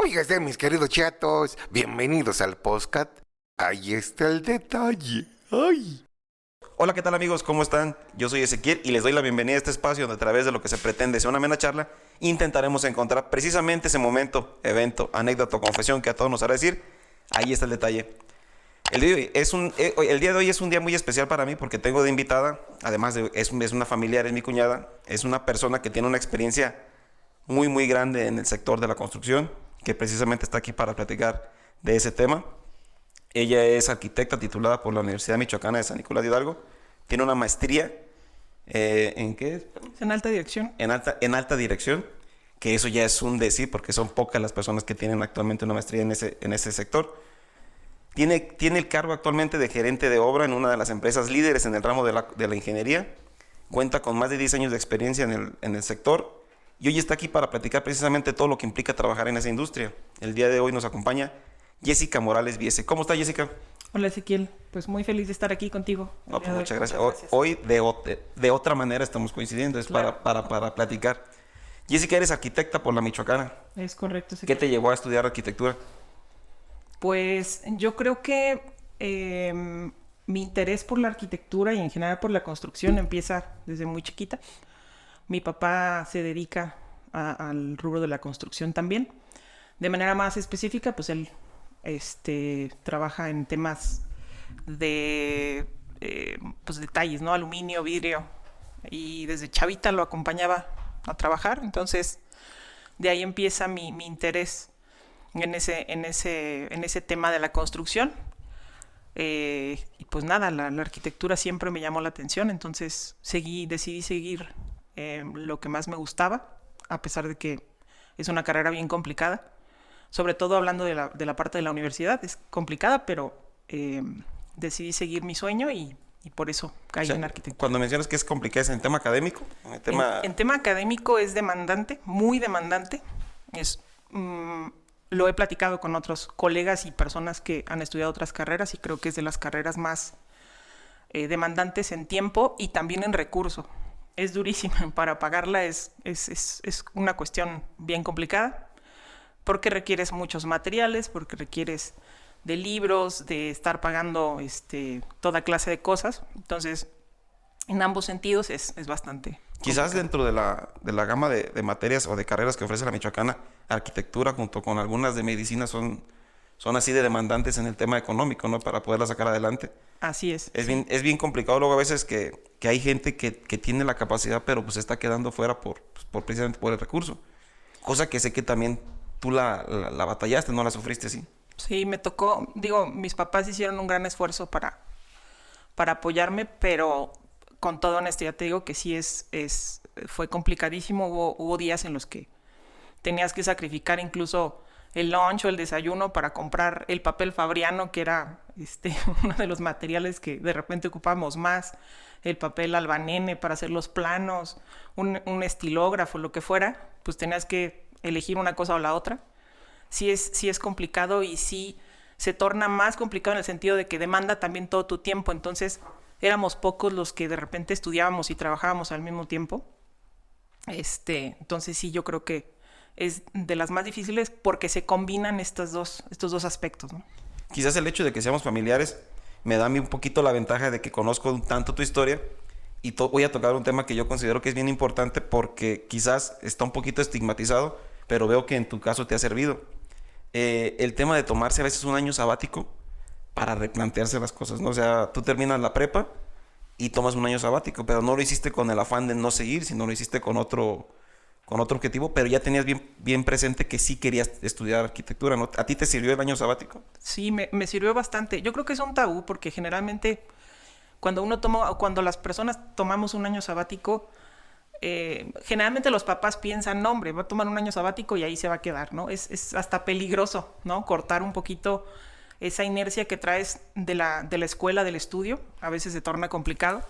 Oígase, mis queridos chatos, bienvenidos al podcast. Ahí está el detalle. Ay. Hola, ¿qué tal amigos? ¿Cómo están? Yo soy Ezequiel y les doy la bienvenida a este espacio donde a través de lo que se pretende sea una amena charla, intentaremos encontrar precisamente ese momento, evento, anécdota o confesión que a todos nos hará decir, ahí está el detalle. El día de hoy es un día muy especial para mí porque tengo de invitada, además de es una familiar, es mi cuñada, es una persona que tiene una experiencia muy grande en el sector de la construcción, que precisamente está aquí para platicar de ese tema. Ella es arquitecta titulada por la Universidad Michoacana de San Nicolás de Hidalgo. Tiene una maestría ¿en qué es? En alta dirección. En alta dirección, que eso ya es un decir porque son pocas las personas que tienen actualmente una maestría en ese sector. Tiene el cargo actualmente de gerente de obra en una de las empresas líderes en el ramo de la ingeniería. Cuenta con más de 10 años de experiencia en el sector y hoy está aquí para platicar precisamente todo lo que implica trabajar en esa industria. El día de hoy nos acompaña Jessica Morales Viese. ¿Cómo está, Jessica? Hola, Ezequiel. Pues muy feliz de estar aquí contigo. No, pues muchas gracias. Hoy de otra manera estamos coincidiendo, es claro, para platicar. Jessica, eres arquitecta por la Michoacana. Es correcto, Ezequiel. ¿Qué te llevó a estudiar arquitectura? Pues yo creo que mi interés por la arquitectura y en general por la construcción empieza desde muy chiquita. Mi papá se dedica al rubro de la construcción también. De manera más específica, pues él trabaja en temas de pues detalles, ¿no? Aluminio, vidrio. Y desde chavita lo acompañaba a trabajar. Entonces, de ahí empieza mi interés en ese tema de la construcción. Y pues nada, la arquitectura siempre me llamó la atención. Entonces, decidí seguir lo que más me gustaba, a pesar de que es una carrera bien complicada. Sobre todo hablando de la parte de la universidad, es complicada, pero decidí seguir mi sueño y por eso caí en arquitectura. Cuando mencionas que es complicada, ¿es en tema académico? En tema académico es demandante, muy demandante. Lo he platicado con otros colegas y personas que han estudiado otras carreras y creo que es de las carreras más demandantes en tiempo y también en recurso. Es durísima, para pagarla es una cuestión bien complicada. Porque requieres muchos materiales, porque requieres de libros, de estar pagando toda clase de cosas. Entonces, en ambos sentidos es bastante quizás complicado. Dentro de la gama de materias o de carreras que ofrece la Michoacana, arquitectura junto con algunas de medicina son así de demandantes en el tema económico, ¿no? Para poderla sacar adelante. Así es. Es bien complicado luego a veces que hay gente que tiene la capacidad, pero pues se está quedando fuera precisamente por el recurso. Cosa que sé que también tú la batallaste, no la sufriste, ¿sí? Sí, me tocó, mis papás hicieron un gran esfuerzo para apoyarme, pero con toda honestidad te digo que sí fue complicadísimo. Hubo días en los que tenías que sacrificar incluso el lunch o el desayuno para comprar el papel fabriano, que era uno de los materiales que de repente ocupamos más, el papel albanene para hacer los planos, un estilógrafo, lo que fuera, pues tenías que elegir una cosa o la otra. Sí es complicado y sí se torna más complicado en el sentido de que demanda también todo tu tiempo. Entonces éramos pocos los que de repente estudiábamos y trabajábamos al mismo tiempo. Entonces sí, yo creo que es de las más difíciles porque se combinan estos dos aspectos, ¿no? Quizás el hecho de que seamos familiares me da a mí un poquito la ventaja de que conozco un tanto tu historia y voy a tocar un tema que yo considero que es bien importante porque quizás está un poquito estigmatizado, pero veo que en tu caso te ha servido. El tema de tomarse a veces un año sabático para replantearse las cosas, ¿no? O sea, tú terminas la prepa y tomas un año sabático, pero no lo hiciste con el afán de no seguir, sino lo hiciste con otro objetivo, pero ya tenías bien presente que sí querías estudiar arquitectura, ¿no? ¿A ti te sirvió el año sabático? Sí, me sirvió bastante. Yo creo que es un tabú porque generalmente cuando las personas tomamos un año sabático, generalmente los papás piensan, no, hombre, va a tomar un año sabático y ahí se va a quedar, ¿no? Es hasta peligroso, ¿no? Cortar un poquito esa inercia que traes de la escuela, del estudio. A veces se torna complicado.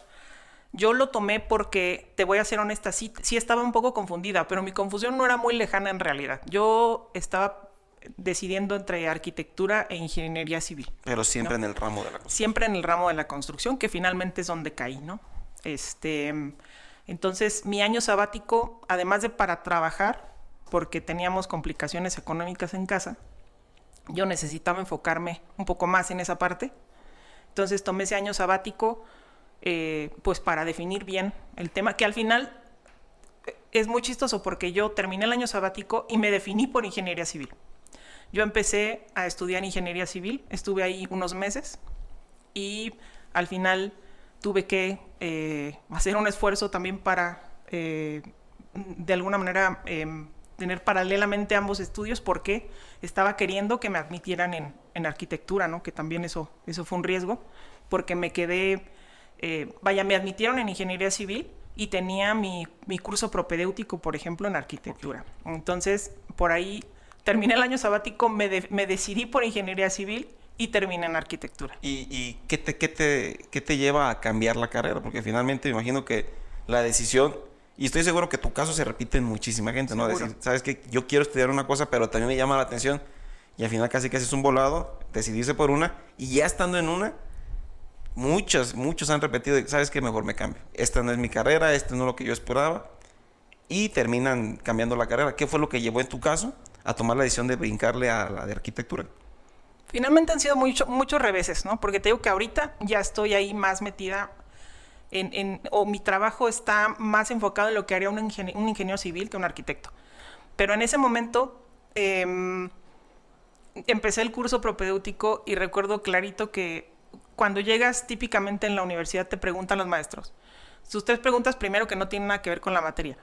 Yo lo tomé porque, te voy a ser honesta, sí estaba un poco confundida, pero mi confusión no era muy lejana en realidad. Yo estaba decidiendo entre arquitectura e ingeniería civil. Pero siempre, ¿no?, en el ramo de la construcción. Siempre en el ramo de la construcción, que finalmente es donde caí, ¿no? Entonces, mi año sabático, además de para trabajar, porque teníamos complicaciones económicas en casa. Yo necesitaba enfocarme un poco más en esa parte. Entonces tomé ese año sabático pues para definir bien el tema, que al final es muy chistoso porque yo terminé el año sabático y me definí por ingeniería civil. Yo empecé a estudiar ingeniería civil, estuve ahí unos meses y al final tuve que hacer un esfuerzo también para, de alguna manera, tener paralelamente ambos estudios porque estaba queriendo que me admitieran en arquitectura, ¿no? Que también eso fue un riesgo, porque me quedé, me admitieron en ingeniería civil y tenía mi curso propedéutico, por ejemplo, en arquitectura. Entonces, por ahí terminé el año sabático, me decidí por ingeniería civil y terminé en arquitectura. ¿Y qué te lleva a cambiar la carrera? Porque finalmente me imagino que la decisión, y estoy seguro que tu caso se repite en muchísima gente, ¿no? Seguro. Decir, sabes que yo quiero estudiar una cosa, pero también me llama la atención, y al final casi es un volado, decidirse por una, y ya estando en una, muchos han repetido, sabes que mejor me cambio. Esta no es mi carrera, esto no es lo que yo esperaba, y terminan cambiando la carrera. ¿Qué fue lo que llevó en tu caso a tomar la decisión de brincarle a la de arquitectura? Finalmente han sido muchos reveses, ¿no? Porque te digo que ahorita ya estoy ahí más metida o mi trabajo está más enfocado en lo que haría un ingeniero civil que un arquitecto. Pero en ese momento empecé el curso propedéutico y recuerdo clarito que cuando llegas típicamente en la universidad te preguntan los maestros. Sus tres preguntas primero que no tienen nada que ver con la materia.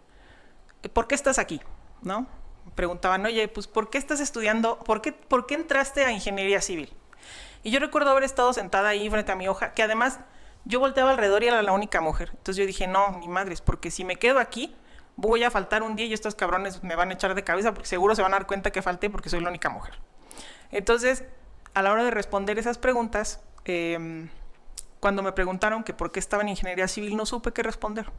¿Por qué estás aquí? ¿No? Preguntaban, oye, pues ¿por qué estás estudiando? ¿Por qué entraste a ingeniería civil? Y yo recuerdo haber estado sentada ahí frente a mi hoja, que además yo volteaba alrededor y era la única mujer. Entonces yo dije, no, ni madres, porque si me quedo aquí, voy a faltar un día y estos cabrones me van a echar de cabeza porque seguro se van a dar cuenta que falté porque soy la única mujer. Entonces, a la hora de responder esas preguntas, cuando me preguntaron que por qué estaba en ingeniería civil, no supe qué responder.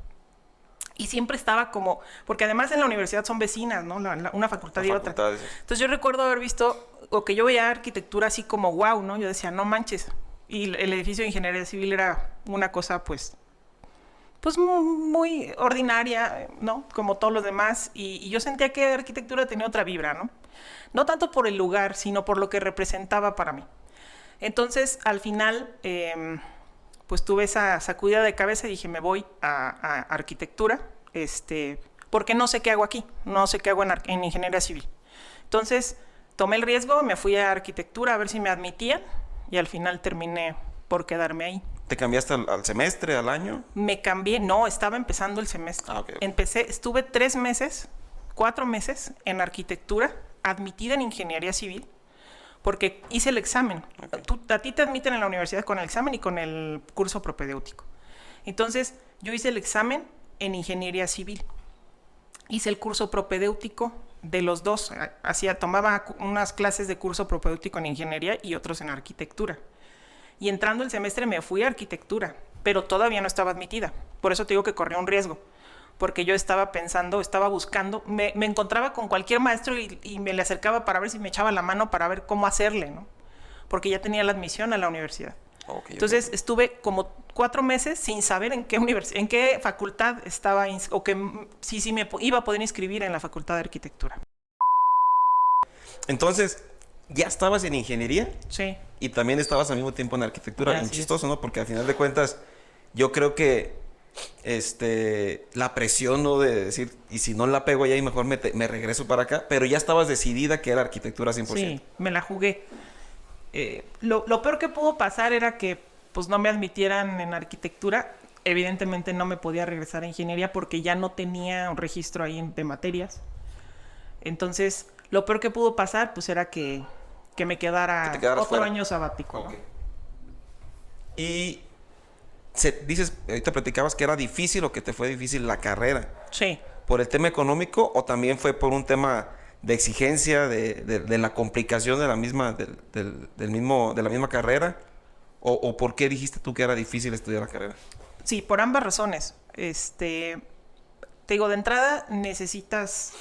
Y siempre estaba como, porque además en la universidad son vecinas, ¿no? Una facultad y otra. Entonces yo recuerdo haber visto, o que yo veía arquitectura así como wow, ¿no? Yo decía, no manches. Y el edificio de ingeniería civil era una cosa, pues muy ordinaria, ¿no? Como todos los demás. Y yo sentía que arquitectura tenía otra vibra, ¿no? No tanto por el lugar, sino por lo que representaba para mí. Entonces, al final, pues tuve esa sacudida de cabeza y dije, me voy a arquitectura, porque no sé qué hago aquí, no sé qué hago en ingeniería civil. Entonces, tomé el riesgo, me fui a arquitectura a ver si me admitían y al final terminé por quedarme ahí. ¿Te cambiaste al semestre, al año? Me cambié, no, estaba empezando el semestre. Okay. Estuve 4 meses en arquitectura, admitida en ingeniería civil, porque hice el examen. Okay. A ti te admiten en la universidad con el examen y con el curso propedéutico. Entonces, yo hice el examen en ingeniería civil. Hice el curso propedéutico de los dos. Tomaba unas clases de curso propedéutico en ingeniería y otros en arquitectura. Y entrando el semestre me fui a arquitectura, pero todavía no estaba admitida. Por eso te digo que corría un riesgo. Porque yo estaba pensando, estaba buscando, me encontraba con cualquier maestro y me le acercaba para ver si me echaba la mano para ver cómo hacerle, ¿no? Porque ya tenía la admisión a la universidad. Okay, entonces estuve como 4 meses sin saber en qué facultad estaba, o que si me iba a poder inscribir en la facultad de arquitectura. Entonces, ¿ya estabas en ingeniería? Sí. Y también estabas al mismo tiempo en arquitectura. Bien chistoso, ¿no? Porque al final de cuentas, yo creo que la presión, ¿no? De decir, y si no la pego allá y mejor me regreso para acá, pero ya estabas decidida que era arquitectura 100%. Sí, me la jugué. Lo peor que pudo pasar era que pues no me admitieran en arquitectura. Evidentemente no me podía regresar a ingeniería porque ya no tenía un registro ahí de materias. Entonces, lo peor que pudo pasar pues era que me quedara otro fuera. Año sabático. Okay. ¿No? Y dices, ahorita platicabas que era difícil o que te fue difícil la carrera. Sí. ¿Por el tema económico o también fue por un tema de exigencia, de la complicación de la misma, de la misma carrera? ¿O por qué dijiste tú que era difícil estudiar la carrera? Sí, por ambas razones. Te digo, de entrada necesitas...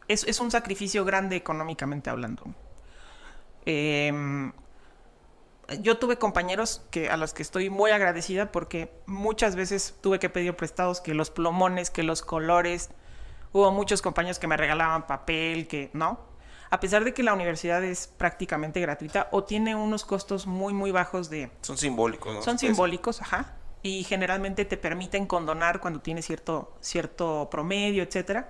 es un sacrificio grande económicamente hablando. Yo tuve compañeros a los que estoy muy agradecida porque muchas veces tuve que pedir prestados que los plomones, que los colores, Hubo muchos compañeros que me regalaban papel, que no. A pesar de que la universidad es prácticamente gratuita o tiene unos costos muy, muy bajos de... Son simbólicos, ¿no? Son simbólicos, ajá. Y generalmente te permiten condonar cuando tienes cierto promedio, etcétera.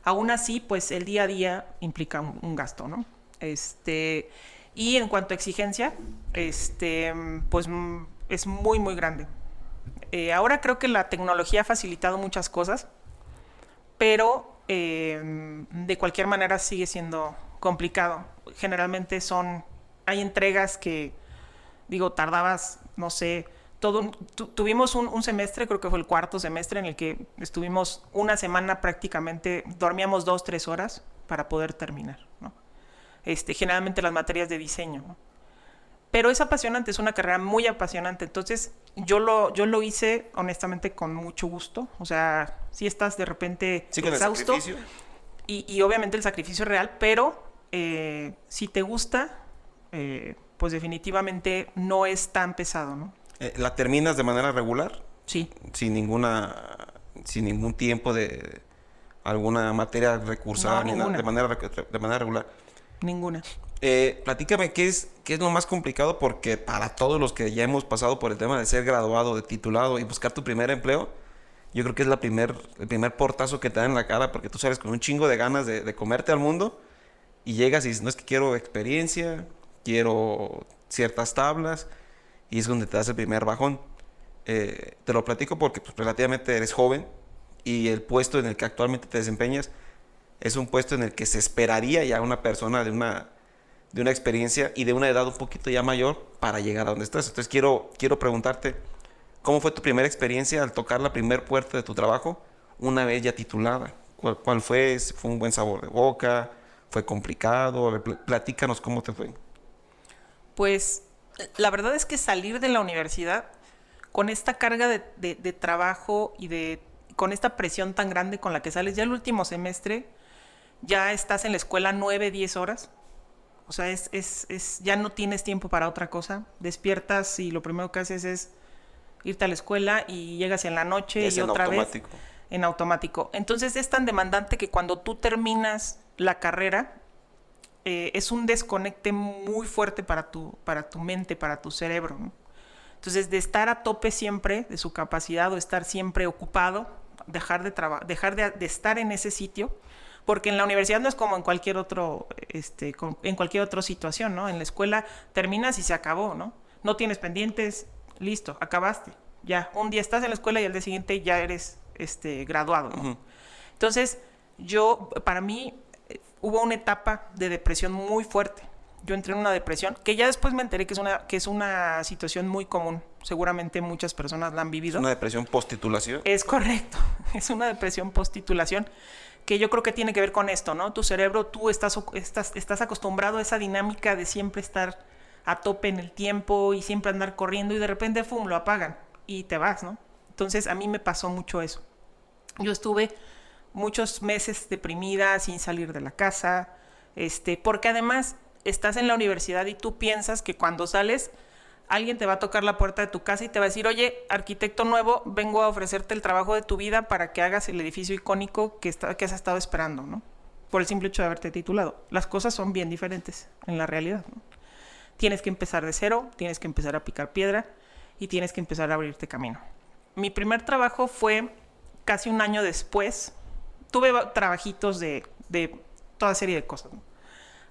Aún así, pues el día a día implica un gasto, ¿no? Y en cuanto a exigencia, pues es muy, muy grande. Ahora creo que la tecnología ha facilitado muchas cosas, pero de cualquier manera sigue siendo complicado. Generalmente hay entregas que, digo, tardabas, no sé, tuvimos un semestre, creo que fue el cuarto semestre, en el que estuvimos una semana prácticamente, dormíamos 2-3 horas para poder terminar, ¿no? Generalmente las materias de diseño, ¿no? Pero es apasionante, es una carrera muy apasionante. Entonces, yo lo hice honestamente con mucho gusto. O sea, sí estás de repente Sí, con exhausto. el sacrificio. Y obviamente el sacrificio es real, pero si te gusta, pues definitivamente no es tan pesado, ¿no? ¿La terminas de manera regular? Sí. Sin ningún tiempo de alguna materia recursada, No, ni nada, ninguna. de manera regular. Ninguna. Platícame qué es lo más complicado, porque para todos los que ya hemos pasado por el tema de ser graduado, de titulado y buscar tu primer empleo, yo creo que es el primer portazo que te dan en la cara, porque tú sales con un chingo de ganas de comerte al mundo y llegas y dices, no, es que quiero experiencia, quiero ciertas tablas, y es donde te das el primer bajón. Te lo platico porque pues, relativamente eres joven y el puesto en el que actualmente te desempeñas es un puesto en el que se esperaría ya una persona de una experiencia y de una edad un poquito ya mayor para llegar a donde estás. Entonces quiero preguntarte, ¿cómo fue tu primera experiencia al tocar la primer puerta de tu trabajo una vez ya titulada? ¿Cuál fue? ¿Fue un buen sabor de boca? ¿Fue complicado? A ver, platícanos cómo te fue. Pues la verdad es que salir de la universidad con esta carga de trabajo y con esta presión tan grande con la que sales ya el último semestre, ya estás en la escuela 9-10 horas. O sea, ya no tienes tiempo para otra cosa. Despiertas y lo primero que haces es irte a la escuela y llegas en la noche y otra vez en automático. Entonces es tan demandante que cuando tú terminas la carrera, es un desconecte muy fuerte para tu mente, para tu cerebro, ¿no? Entonces, de estar a tope siempre de su capacidad o estar siempre ocupado, dejar de estar en ese sitio, porque en la universidad no es como en cualquier otra situación, ¿no? En la escuela terminas y se acabó, ¿no? No tienes pendientes, listo, acabaste. Ya, un día estás en la escuela y al día siguiente ya eres graduado, ¿no? Uh-huh. Entonces, para mí, hubo una etapa de depresión muy fuerte. Yo entré en una depresión, que ya después me enteré que es una situación muy común. Seguramente muchas personas la han vivido. ¿Es una depresión post-titulación? Es correcto, es una depresión post-titulación, que yo creo que tiene que ver con esto, ¿no? Tu cerebro, tú estás acostumbrado a esa dinámica de siempre estar a tope en el tiempo y siempre andar corriendo y de repente, ¡fum!, lo apagan y te vas, ¿no? Entonces, a mí me pasó mucho eso. Yo estuve muchos meses deprimida, sin salir de la casa, porque además estás en la universidad y tú piensas que cuando sales alguien te va a tocar la puerta de tu casa y te va a decir, oye, arquitecto nuevo, vengo a ofrecerte el trabajo de tu vida para que hagas el edificio icónico que has estado esperando, ¿no? Por el simple hecho de haberte titulado. Las cosas son bien diferentes en la realidad, ¿no? Tienes que empezar de cero, tienes que empezar a picar piedra y tienes que empezar a abrirte camino. Mi primer trabajo fue casi un año después. Tuve trabajitos de toda serie de cosas, ¿no?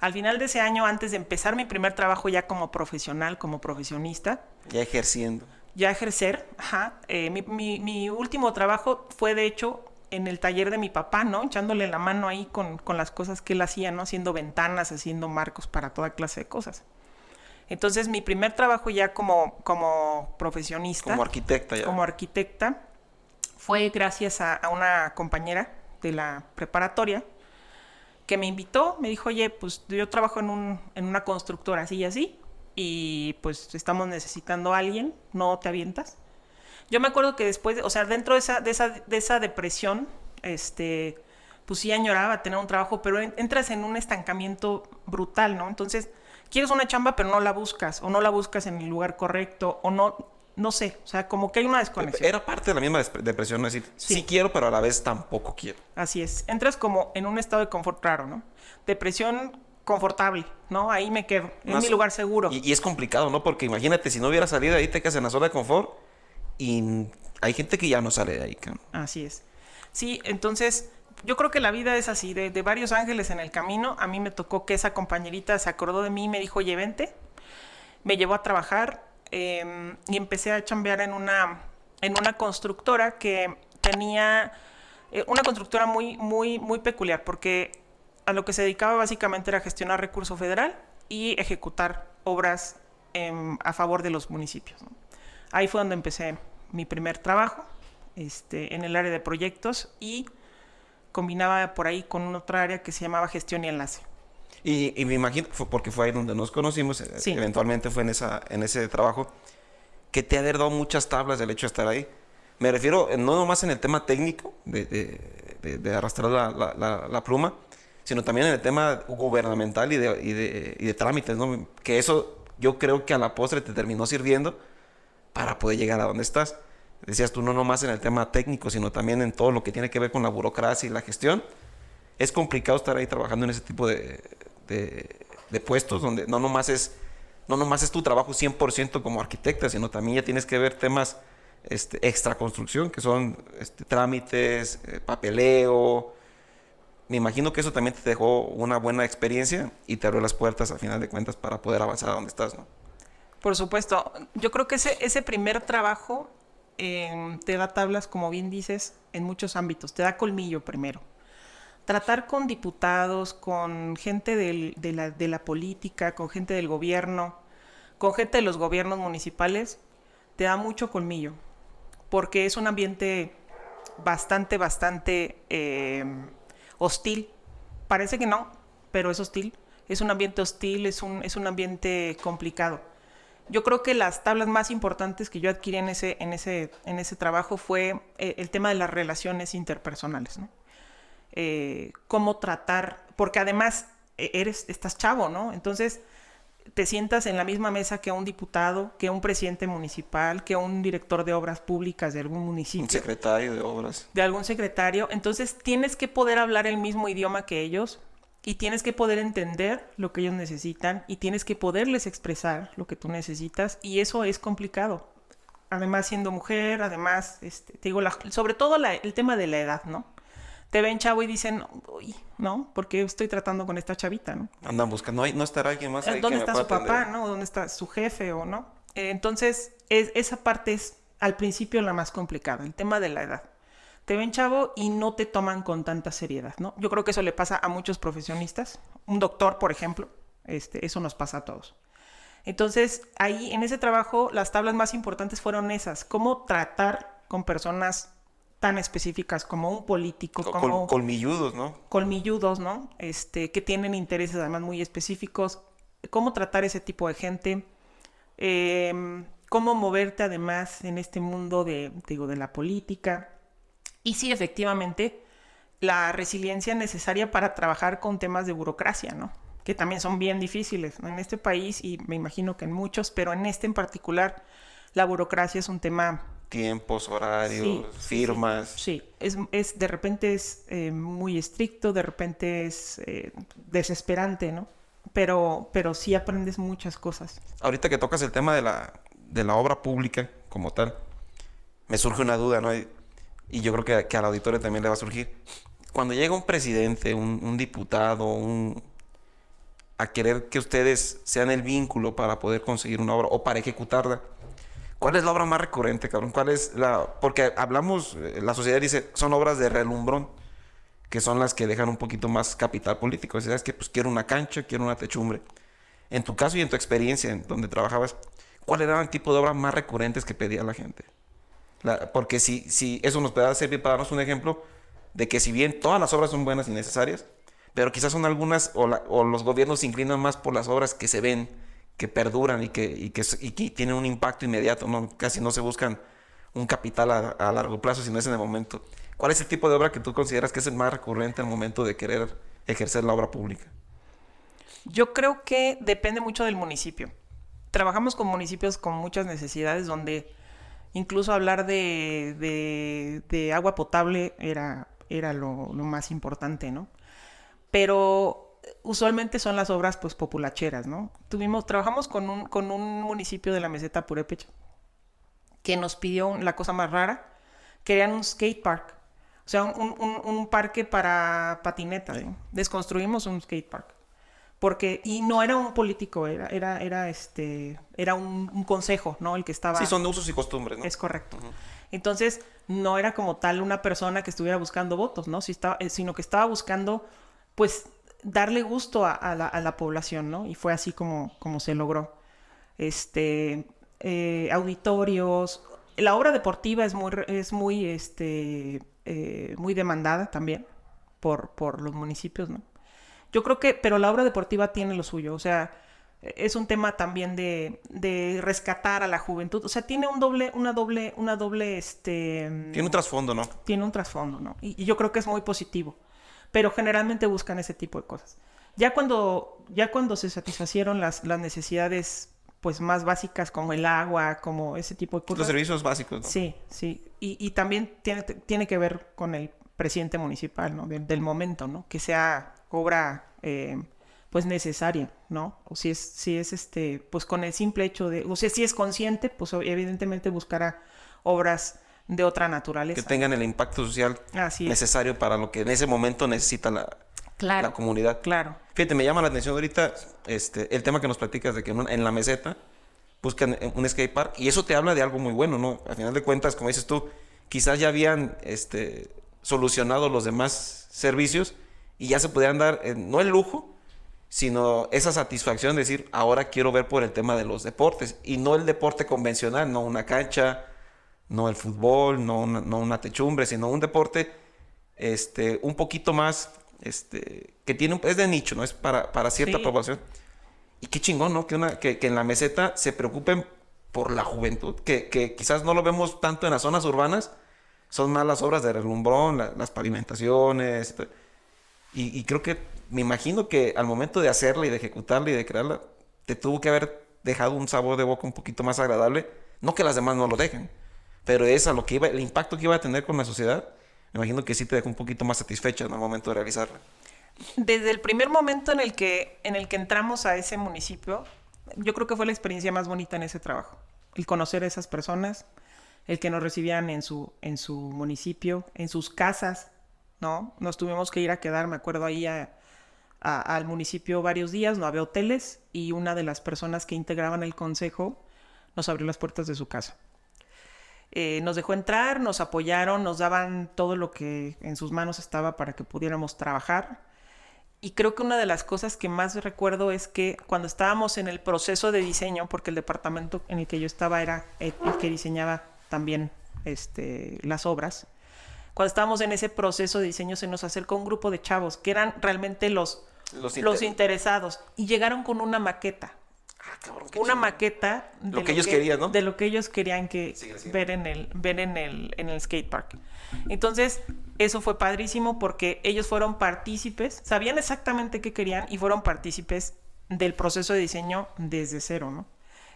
Al final de ese año, antes de empezar mi primer trabajo ya como profesional, como profesionista. Ya ejerciendo. Ya ejercer, ajá. Mi último trabajo fue, de hecho, en el taller de mi papá, ¿no? Echándole la mano ahí con las cosas que él hacía, ¿no? Haciendo ventanas, haciendo marcos para toda clase de cosas. Entonces, mi primer trabajo ya como profesionista. Como arquitecta ya. Como arquitecta, fue gracias a una compañera de la preparatoria que me invitó, me dijo, oye, pues yo trabajo en una constructora así y así, y pues estamos necesitando a alguien, ¿no te avientas? Yo me acuerdo que después, o sea, dentro de esa depresión, pues sí añoraba tener un trabajo, pero entras en un estancamiento brutal, ¿no? Entonces, quieres una chamba, pero no la buscas, o no la buscas en el lugar correcto, o no no sé, o sea, como que hay una desconexión. Era parte de la misma depresión, es decir, sí quiero, pero a la vez tampoco quiero. Así es. Entras como en un estado de confort raro, ¿no? Depresión confortable, ¿no? Ahí me quedo, en mi lugar seguro. Y es complicado, ¿no? Porque imagínate, si no hubiera salido de ahí, te quedas en la zona de confort y hay gente que ya no sale de ahí, cabrón. Así es. Sí, entonces yo creo que la vida es así, de varios ángeles en el camino. A mí me tocó que esa compañerita se acordó de mí y me dijo, oye, vente. Me llevó a trabajar y empecé a chambear en una constructora que tenía una constructora muy peculiar, porque a lo que se dedicaba básicamente era gestionar recurso federal y ejecutar obras a favor de los municipios, ¿no? Ahí fue donde empecé mi primer trabajo en el área de proyectos y combinaba por ahí con otra área que se llamaba gestión y enlace. Y me imagino, porque fue ahí donde nos conocimos, Sí. Eventualmente fue en ese trabajo, que te ha haber dado muchas tablas del hecho de estar ahí. Me refiero no nomás en el tema técnico de arrastrar la pluma, sino también en el tema gubernamental y de trámites, ¿no? Que eso yo creo que a la postre te terminó sirviendo para poder llegar a donde estás. Decías tú, no nomás en el tema técnico, sino también en todo lo que tiene que ver con la burocracia y la gestión. Es complicado estar ahí trabajando en ese tipo de puestos donde no nomás es tu trabajo 100% como arquitecta, sino también ya tienes que ver temas extra construcción, que son trámites, papeleo. Me imagino que eso también te dejó una buena experiencia y te abrió las puertas, al final de cuentas, para poder avanzar a donde estás, ¿no? Por supuesto. Yo creo que ese primer trabajo te da tablas, como bien dices, en muchos ámbitos. Te da colmillo primero. Tratar con diputados, con gente de la política, con gente del gobierno, con gente de los gobiernos municipales, te da mucho colmillo. Porque es un ambiente bastante hostil. Parece que no, pero es hostil. Es un ambiente hostil, es un ambiente complicado. Yo creo que las tablas más importantes que yo adquirí en ese trabajo fue el tema de las relaciones interpersonales, ¿no? Cómo tratar, porque además estás chavo, ¿no? Entonces te sientas en la misma mesa que un diputado, que un presidente municipal, que un director de obras públicas de algún municipio. Un secretario de obras. De algún secretario. Entonces tienes que poder hablar el mismo idioma que ellos y tienes que poder entender lo que ellos necesitan y tienes que poderles expresar lo que tú necesitas, y eso es complicado. Además, siendo mujer, además, te digo, sobre todo el tema de la edad, ¿no? Te ven chavo y dicen, uy, ¿no? ¿Por qué estoy tratando con esta chavita, no? Andan buscando, no estará alguien más ahí. ¿Dónde que está me su pueda papá, atender? no? ¿Dónde está su jefe o no? Entonces, esa parte es al principio la más complicada, el tema de la edad. Te ven chavo y no te toman con tanta seriedad, ¿no? Yo creo que eso le pasa a muchos profesionistas. Un doctor, por ejemplo, eso nos pasa a todos. Entonces, ahí en ese trabajo, las tablas más importantes fueron esas. Cómo tratar con personas tan específicas como un político, como Colmilludos, ¿no? colmilludos, ¿no? Que tienen intereses además muy específicos. Cómo tratar ese tipo de gente. Cómo moverte además en este mundo de la política. Y sí, efectivamente, la resiliencia necesaria para trabajar con temas de burocracia, ¿no? Que también son bien difíciles, ¿no? En este país, y me imagino que en muchos, pero en este en particular, la burocracia es un tema... Tiempos, horarios, firmas. Sí, de repente es muy estricto, de repente es desesperante, ¿no? Pero sí aprendes muchas cosas. Ahorita que tocas el tema de la obra pública como tal, me surge una duda, ¿no? Y yo creo que al auditorio también le va a surgir. Cuando llega un presidente, un diputado, a querer que ustedes sean el vínculo para poder conseguir una obra o para ejecutarla, ¿cuál es la obra más recurrente, cabrón? Porque hablamos, la sociedad dice, son obras de relumbrón, que son las que dejan un poquito más capital político. O sea, es que pues quiero una cancha, quiero una techumbre. En tu caso y en tu experiencia en donde trabajabas, ¿cuál era el tipo de obras más recurrentes que pedía la gente? Porque si eso nos puede servir para darnos un ejemplo de que si bien todas las obras son buenas y necesarias, pero quizás son algunas, o los gobiernos se inclinan más por las obras que se ven, que perduran y que tienen un impacto inmediato, ¿no? Casi no se buscan un capital a largo plazo, sino es en el momento. ¿Cuál es el tipo de obra que tú consideras que es el más recurrente en el momento de querer ejercer la obra pública? Yo creo que depende mucho del municipio. Trabajamos con municipios con muchas necesidades donde Incluso hablar de agua potable era lo más importante, ¿no? Pero usualmente son las obras pues populacheras, ¿no? Trabajamos con un municipio de la meseta Purépecha que nos pidió la cosa más rara, querían un skate park, o sea, un parque para patinetas, ¿no? Desconstruimos un skate park. Porque, y no era un político, era un consejo, ¿no? El que estaba... Sí, son de usos y costumbres, ¿no? Es correcto. Entonces, no era como tal una persona que estuviera buscando votos, ¿no? Sino que estaba buscando, pues, darle gusto a la población, ¿no? Y fue así como se logró. Auditorios. La obra deportiva es muy demandada también por los municipios, ¿no? Yo creo que, pero la obra deportiva tiene lo suyo, o sea, es un tema también de rescatar a la juventud, o sea, tiene una doble, Tiene un trasfondo, ¿no? tiene un trasfondo, ¿no? Y yo creo que es muy positivo, pero generalmente buscan ese tipo de cosas. Ya cuando se satisfacieron las necesidades, pues, más básicas, como el agua, como ese tipo de cosas. Los servicios básicos, ¿no? Sí, sí, y también tiene que ver con el presidente municipal, ¿no? Del momento, ¿no? Que sea obra pues necesaria, ¿no? O si es pues con el simple hecho o sea, si es consciente, pues evidentemente buscará obras de otra naturaleza. Que tengan el impacto social necesario para lo que en ese momento necesita la comunidad. Claro. Fíjate, me llama la atención ahorita el tema que nos platicas de que en la meseta buscan un skate park, y eso te habla de algo muy bueno, ¿no? Al final de cuentas, como dices tú, quizás ya habían solucionado los demás servicios y ya se podían dar, no el lujo, sino esa satisfacción de decir, ahora quiero ver por el tema de los deportes, y no el deporte convencional, no una cancha, no el fútbol, no una techumbre, sino un deporte un poquito más, que es de nicho, ¿no? Es para cierta población. Y qué chingón, ¿no? Que en la meseta se preocupen por la juventud, que quizás no lo vemos tanto en las zonas urbanas, son más las obras de relumbrón, las pavimentaciones, y creo que, me imagino que al momento de hacerla y de ejecutarla y de crearla, te tuvo que haber dejado un sabor de boca un poquito más agradable, no que las demás no lo dejen, pero es a lo que el impacto que iba a tener con la sociedad, me imagino que sí te dejó un poquito más satisfecha en el momento de realizarla. Desde el primer momento en el que entramos a ese municipio, yo creo que fue la experiencia más bonita en ese trabajo. El conocer a esas personas, el que nos recibían en su municipio, en sus casas, ¿no? Nos tuvimos que ir a quedar, me acuerdo, ahí al municipio varios días, no había hoteles, y una de las personas que integraban el consejo nos abrió las puertas de su casa. Nos dejó entrar, nos apoyaron, nos daban todo lo que en sus manos estaba para que pudiéramos trabajar. Y creo que una de las cosas que más recuerdo es que cuando estábamos en el proceso de diseño, porque el departamento en el que yo estaba era el que diseñaba también las obras, cuando estábamos en ese proceso de diseño se nos acercó un grupo de chavos que eran realmente los interesados, y llegaron con una maqueta. Cabrón, Una maqueta de lo que ellos querían, ¿no? De lo que ellos querían ver en el skate park. Entonces, eso fue padrísimo porque ellos fueron partícipes, sabían exactamente qué querían y fueron partícipes del proceso de diseño desde cero, ¿no?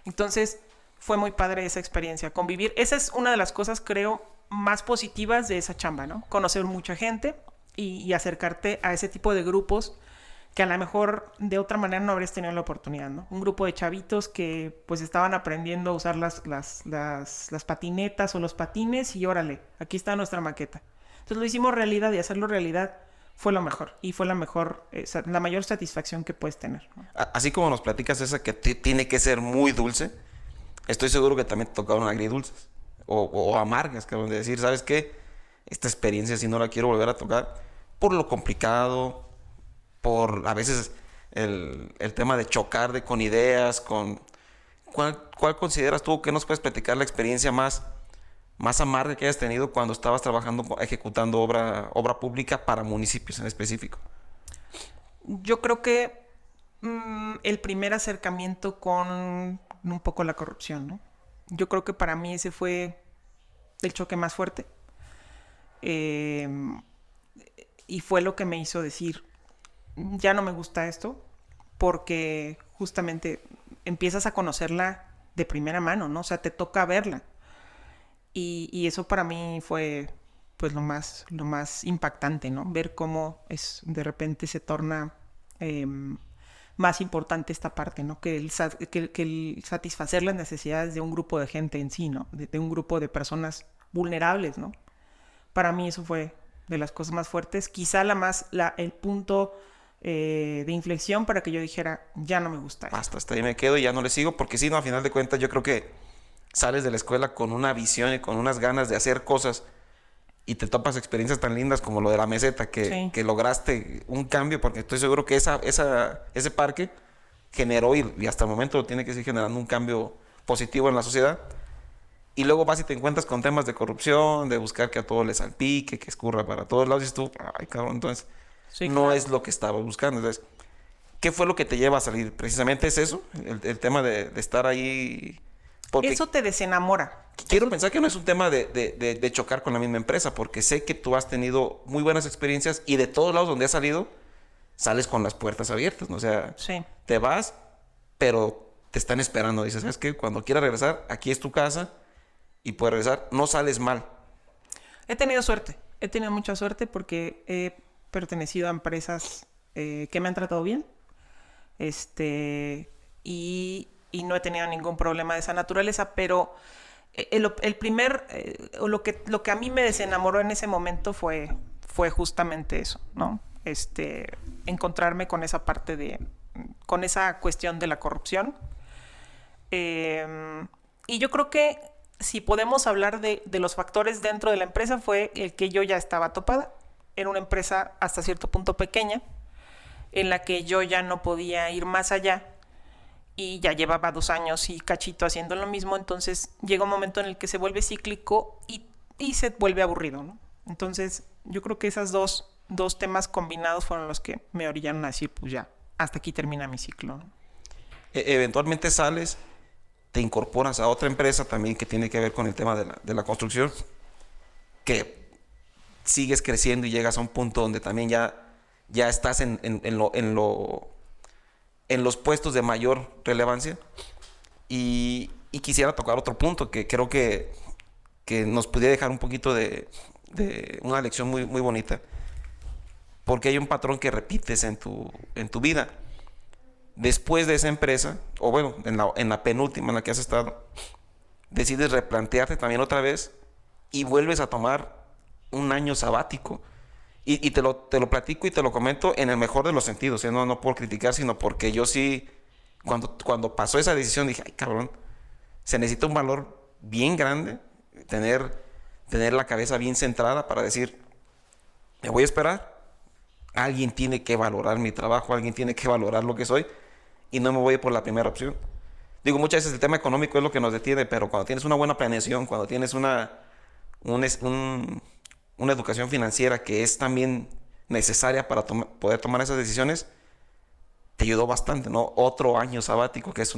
Entonces, fue muy padre esa experiencia, convivir. Esa es una de las cosas, creo, más positivas de esa chamba, ¿no? Conocer mucha gente y acercarte a ese tipo de grupos que a lo mejor de otra manera no habrías tenido la oportunidad, ¿no? Un grupo de chavitos que pues estaban aprendiendo a usar las patinetas o los patines, y órale, aquí está nuestra maqueta. Entonces lo hicimos realidad, y hacerlo realidad fue lo mejor, y fue la mayor satisfacción que puedes tener, ¿no? Así como nos platicas esa que tiene que ser muy dulce, estoy seguro que también te tocaron agridulces o amargas, que de decir, ¿sabes qué? Esta experiencia si no la quiero volver a tocar por lo complicado, por a veces el tema de chocar con ideas, ¿cuál consideras tú, que nos puedes platicar la experiencia más amarga que hayas tenido cuando estabas trabajando, ejecutando obra pública para municipios en específico? Yo creo que el primer acercamiento con un poco la corrupción, ¿no? Yo creo que para mí ese fue el choque más fuerte. Y fue lo que me hizo decir, ya no me gusta esto, porque justamente empiezas a conocerla de primera mano, ¿no? O sea, te toca verla. Y eso para mí fue pues lo más impactante, ¿no? Ver cómo de repente se torna más importante esta parte, ¿no? Que el satisfacer las necesidades de un grupo de gente en sí, ¿no? De un grupo de personas vulnerables, ¿no? Para mí eso fue de las cosas más fuertes. Quizá el punto de inflexión para que yo dijera, ya no me gusta esto. Hasta ahí me quedo y ya no le sigo, porque si no, a final de cuentas yo creo que sales de la escuela con una visión y con unas ganas de hacer cosas y te topas experiencias tan lindas como lo de la meseta, que lograste un cambio, porque estoy seguro que ese parque generó y hasta el momento lo tiene que seguir generando un cambio positivo en la sociedad. Y luego vas y te encuentras con temas de corrupción, de buscar que a todo le salpique, que escurra para todos lados, y dices tú, ay cabrón, entonces no es lo que estaba buscando. Entonces, ¿qué fue lo que te lleva a salir? Precisamente es eso, el tema de estar ahí. Porque eso te desenamora. quiero pensar que no es un tema de chocar con la misma empresa, porque sé que tú has tenido muy buenas experiencias y de todos lados donde has salido, sales con las puertas abiertas, ¿no? O sea, te vas, pero te están esperando. Dices, ¿sabes qué? Cuando quieras regresar, aquí es tu casa y puedes regresar. No sales mal. He tenido suerte. He tenido mucha suerte porque he pertenecido a empresas que me han tratado bien. Y no he tenido ningún problema de esa naturaleza, pero lo que a mí me desenamoró en ese momento fue justamente eso, ¿no? Encontrarme con esa parte con esa cuestión de la corrupción. Y yo creo que si podemos hablar de los factores dentro de la empresa, fue el que yo ya estaba topada. Era una empresa hasta cierto punto pequeña, en la que yo ya no podía ir más allá. Y ya llevaba 2 años y cachito haciendo lo mismo, entonces llega un momento en el que se vuelve cíclico y se vuelve aburrido, ¿no? Entonces yo creo que esos dos temas combinados fueron los que me orillaron a decir, pues ya, hasta aquí termina mi ciclo, ¿no? Eventualmente sales, te incorporas a otra empresa también que tiene que ver con el tema de la construcción, que sigues creciendo y llegas a un punto donde también ya estás en los puestos de mayor relevancia. Y quisiera tocar otro punto que creo que nos pudiera dejar un poquito de una lección muy, muy bonita, porque hay un patrón que repites en tu vida. Después de esa empresa, o bueno, en la penúltima en la que has estado, decides replantearte también otra vez y vuelves a tomar un año sabático. Y te lo platico y te lo comento en el mejor de los sentidos, ¿eh? No por criticar, sino porque yo sí, cuando pasó esa decisión, dije, ay cabrón, se necesita un valor bien grande, tener la cabeza bien centrada para decir, me voy a esperar, alguien tiene que valorar mi trabajo, alguien tiene que valorar lo que soy, y no me voy por la primera opción. Digo, muchas veces el tema económico es lo que nos detiene, pero cuando tienes una buena planeación, cuando tienes una educación financiera que es también necesaria para poder tomar esas decisiones, te ayudó bastante, ¿no? Otro año sabático, que es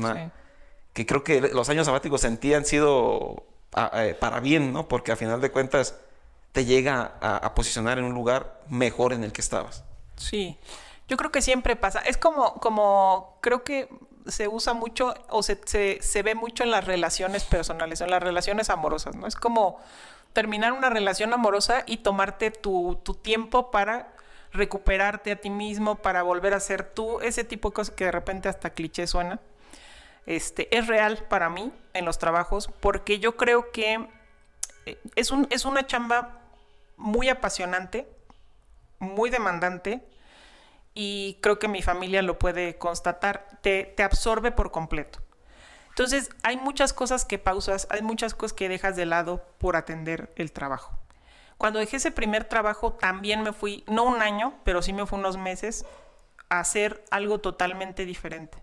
que creo que los años sabáticos en ti han sido para bien, ¿no? Porque a final de cuentas te llega a posicionar en un lugar mejor en el que estabas. Sí, yo creo que siempre pasa. Es como creo que se usa mucho o se ve mucho en las relaciones personales, en las relaciones amorosas, ¿no? Es como terminar una relación amorosa y tomarte tu tiempo para recuperarte a ti mismo, para volver a ser tú, ese tipo de cosas que de repente hasta cliché suena. Es real para mí en los trabajos, porque yo creo que es una chamba muy apasionante, muy demandante, y creo que mi familia lo puede constatar. Te absorbe por completo. Entonces, hay muchas cosas que pausas, hay muchas cosas que dejas de lado por atender el trabajo. Cuando dejé ese primer trabajo, también me fui, no un año, pero sí me fui unos meses, a hacer algo totalmente diferente.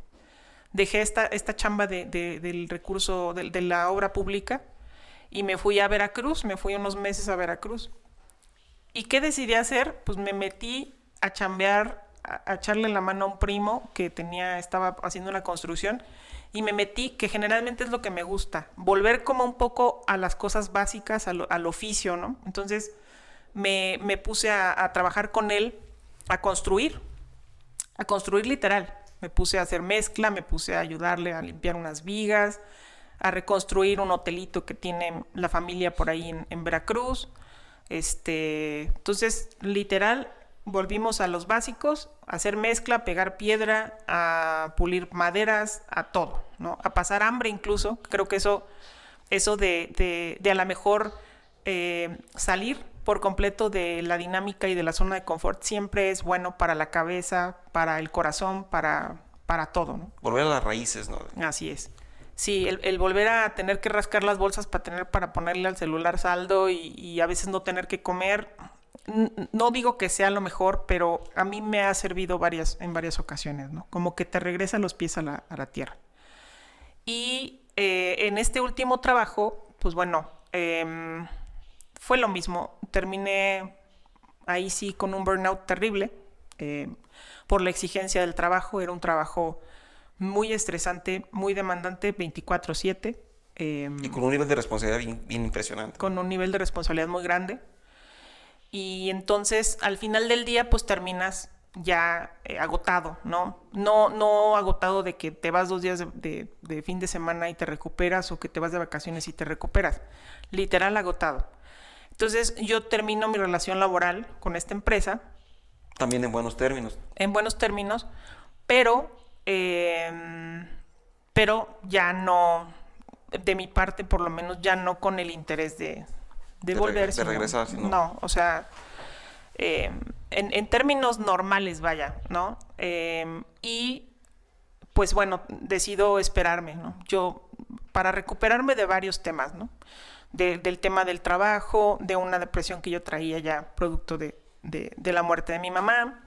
Dejé esta chamba del recurso, de la obra pública, y me fui a Veracruz, me fui unos meses a Veracruz. ¿Y qué decidí hacer? Pues me metí a chambear, a echarle la mano a un primo que estaba haciendo una construcción, y me metí, que generalmente es lo que me gusta, volver como un poco a las cosas básicas, al oficio, ¿no? Entonces me puse a trabajar con él, a construir literal. Me puse a hacer mezcla, me puse a ayudarle a limpiar unas vigas, a reconstruir un hotelito que tiene la familia por ahí en Veracruz. Entonces, literal, volvimos a los básicos, a hacer mezcla, pegar piedra, a pulir maderas, a todo, ¿no? A pasar hambre incluso. Creo que eso de a lo mejor salir por completo de la dinámica y de la zona de confort siempre es bueno para la cabeza, para el corazón, para todo, ¿no? Volver a las raíces, ¿no? Así es. Sí, el volver a tener que rascar las bolsas para ponerle al celular saldo y a veces no tener que comer. No digo que sea lo mejor, pero a mí me ha servido en varias ocasiones, ¿no? Como que te regresa los pies a la tierra. Y en este último trabajo, pues bueno, fue lo mismo. Terminé ahí sí con un burnout terrible por la exigencia del trabajo. Era un trabajo muy estresante, muy demandante, 24/7. Y con un nivel de responsabilidad bien impresionante. Con un nivel de responsabilidad muy grande. Y entonces, al final del día, pues terminas ya agotado, ¿no? No agotado de que te vas 2 días de fin de semana y te recuperas, o que te vas de vacaciones y te recuperas. Literal agotado. Entonces, yo termino mi relación laboral con esta empresa. También en buenos términos. En buenos términos, pero ya no, de mi parte por lo menos, ya no con el interés de volver. De regresar, ¿no? No, o sea, en términos normales, vaya, ¿no? Y pues bueno, decido esperarme, ¿no? Yo, para recuperarme de varios temas, ¿no? Del tema del trabajo, de una depresión que yo traía ya producto de la muerte de mi mamá.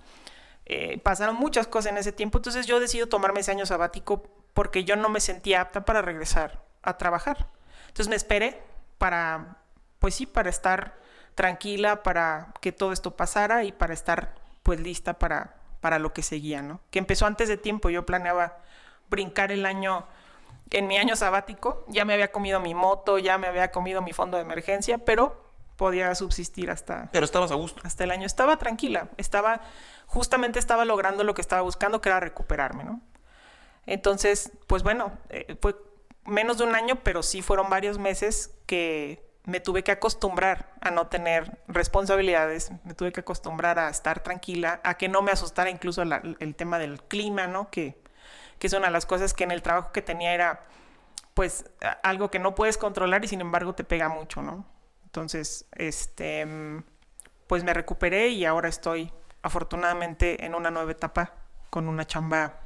Pasaron muchas cosas en ese tiempo, entonces yo decido tomarme ese año sabático porque yo no me sentía apta para regresar a trabajar. Entonces me esperé para estar tranquila, para que todo esto pasara y para estar pues lista para lo que seguía, ¿no? Que empezó antes de tiempo. Yo planeaba brincar el año. En mi año sabático ya me había comido mi moto, ya me había comido mi fondo de emergencia, pero podía subsistir Pero estabas a gusto. hasta el año. Estaba tranquila, justamente estaba logrando lo que estaba buscando, que era recuperarme, ¿no? Entonces, pues bueno, fue menos de un año, pero sí fueron varios meses que me tuve que acostumbrar a no tener responsabilidades, me tuve que acostumbrar a estar tranquila, a que no me asustara incluso el tema del clima, ¿no? Que es una de las cosas que en el trabajo que tenía era, pues, algo que no puedes controlar y sin embargo te pega mucho, ¿no? Entonces, pues me recuperé y ahora estoy afortunadamente en una nueva etapa con una chamba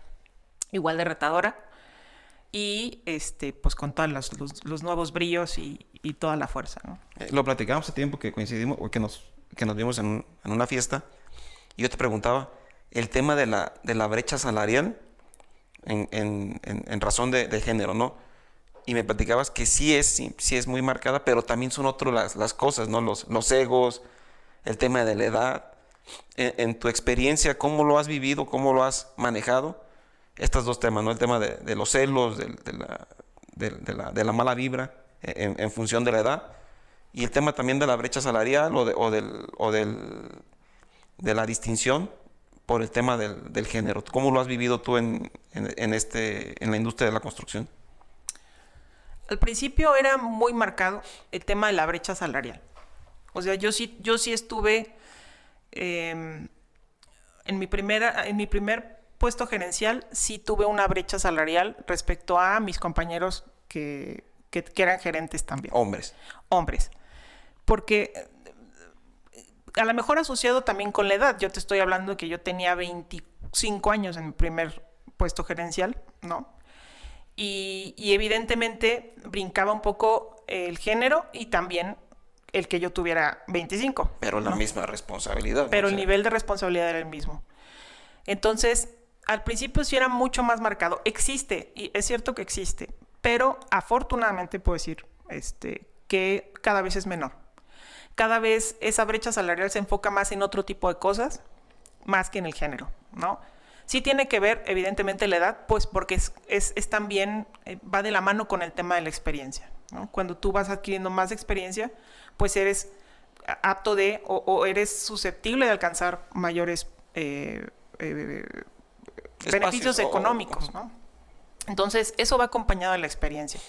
igual de retadora y pues con todos los nuevos bríos y toda la fuerza, ¿no? Lo platicamos hace tiempo que coincidimos, o que nos vimos en una fiesta, y yo te preguntaba el tema de la brecha salarial en razón de género, ¿no? Y me platicabas que sí es muy marcada, pero también son otras las cosas, ¿no? Los egos, el tema de la edad. En tu experiencia, ¿cómo lo has vivido? ¿Cómo lo has manejado? Estos dos temas, ¿no? El tema de los celos, de la mala vibra en función de la edad, y el tema también de la brecha salarial de la distinción por el tema del género. ¿Cómo lo has vivido tú en la industria de la construcción? Al principio era muy marcado el tema de la brecha salarial. O sea, yo sí estuve en mi primer puesto gerencial, sí tuve una brecha salarial respecto a mis compañeros que eran gerentes también. Hombres. Porque a lo mejor asociado también con la edad. Yo te estoy hablando de que yo tenía 25 años en mi primer puesto gerencial, ¿no? Y evidentemente brincaba un poco el género y también el que yo tuviera 25. Pero la ¿no? misma responsabilidad. Pero ¿no? el nivel de responsabilidad era el mismo. Entonces, al principio sí era mucho más marcado. Existe, y es cierto que existe, pero afortunadamente puedo decir que cada vez es menor. Cada vez esa brecha salarial se enfoca más en otro tipo de cosas, más que en el género, ¿no? Sí tiene que ver, evidentemente, la edad, pues porque es también, va de la mano con el tema de la experiencia, ¿no? Cuando tú vas adquiriendo más experiencia, pues eres apto o eres susceptible de alcanzar mayores beneficios económicos, ¿no? Entonces, eso va acompañado de la experiencia.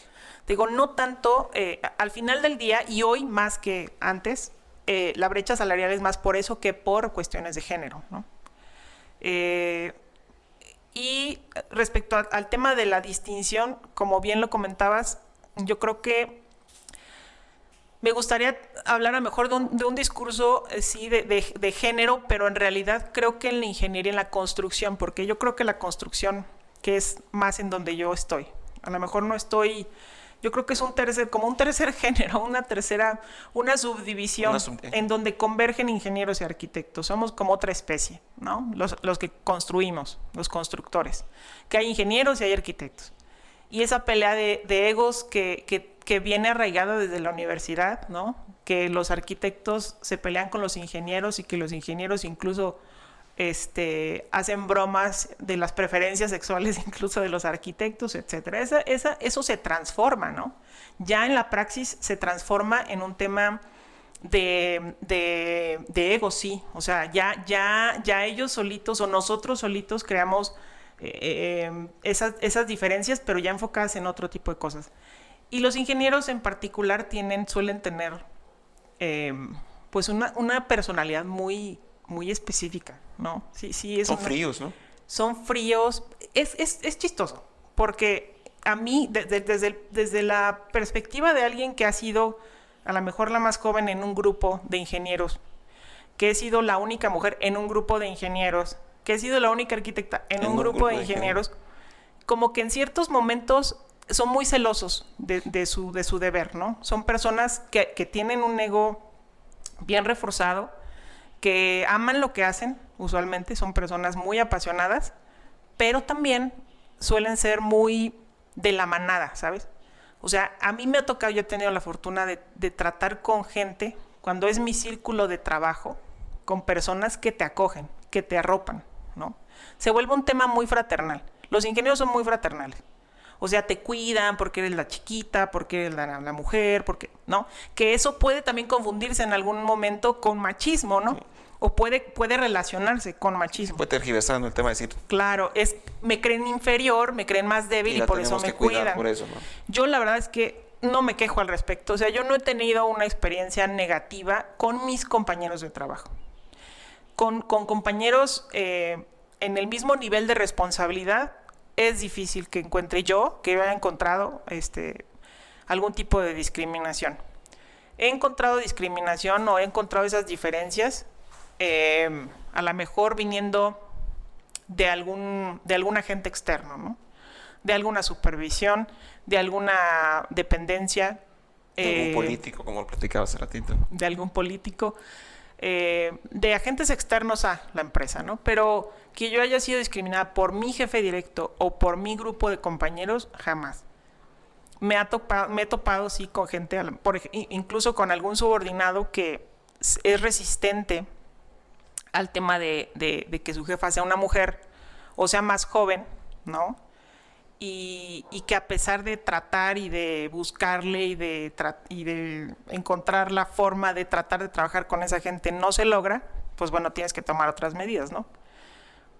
Digo, no tanto, al final del día y hoy más que antes, la brecha salarial es más por eso que por cuestiones de género, ¿no? Y respecto al tema de la distinción, como bien lo comentabas, yo creo que me gustaría hablar a lo mejor de un discurso sí de género, pero en realidad creo que en la ingeniería, en la construcción, porque yo creo que la construcción, que es más en donde yo estoy, a lo mejor no estoy, yo creo que es como un tercer género, una subdivisión en donde convergen ingenieros y arquitectos. Somos como otra especie, ¿no? Los que construimos, los constructores, que hay ingenieros y hay arquitectos. Y esa pelea de egos que viene arraigada desde la universidad, ¿no? Que los arquitectos se pelean con los ingenieros y que los ingenieros incluso hacen bromas de las preferencias sexuales incluso de los arquitectos, etcétera. Eso se transforma, ¿no? Ya en la praxis se transforma en un tema de ego, sí. O sea, ya ellos solitos o nosotros solitos creamos esas diferencias, pero ya enfocadas en otro tipo de cosas. Y los ingenieros en particular suelen tener pues una personalidad muy específica, ¿no? Sí, son fríos, ¿no? Son fríos. Es chistoso, porque a mí, desde la perspectiva de alguien que ha sido a lo mejor la más joven en un grupo de ingenieros, que he sido la única mujer en un grupo de ingenieros, que he sido la única arquitecta en un grupo de ingenieros, como que en ciertos momentos son muy celosos de su deber, ¿no? Son personas que tienen un ego bien reforzado, que aman lo que hacen, usualmente son personas muy apasionadas, pero también suelen ser muy de la manada, ¿sabes? O sea, a mí me ha tocado, yo he tenido la fortuna de tratar con gente, cuando es mi círculo de trabajo, con personas que te acogen, que te arropan, ¿no? Se vuelve un tema muy fraternal. Los ingenieros son muy fraternales. O sea, te cuidan porque eres la chiquita, porque eres la mujer, porque, ¿no? Que eso puede también confundirse en algún momento con machismo, ¿no? O puede relacionarse con machismo. Puede tergiversando el tema de decir. Claro, me creen inferior, me creen más débil y por eso me cuidan. Por eso, ¿no? Yo la verdad es que no me quejo al respecto. O sea, yo no he tenido una experiencia negativa con mis compañeros de trabajo. Con compañeros en el mismo nivel de responsabilidad, es difícil que encuentre yo, que haya encontrado algún tipo de discriminación. He encontrado discriminación o he encontrado esas diferencias, a lo mejor viniendo de algún agente externo, ¿no? De alguna supervisión, de alguna dependencia. De algún político, como lo platicaba hace ratito. De algún político. De agentes externos a la empresa, ¿no? Pero que yo haya sido discriminada por mi jefe directo o por mi grupo de compañeros, jamás. Me he topado sí con gente, incluso con algún subordinado que es resistente al tema de que su jefa sea una mujer o sea más joven, ¿no? Y que a pesar de tratar y de buscarle y de encontrar la forma de tratar de trabajar con esa gente no se logra, pues bueno, tienes que tomar otras medidas, ¿no?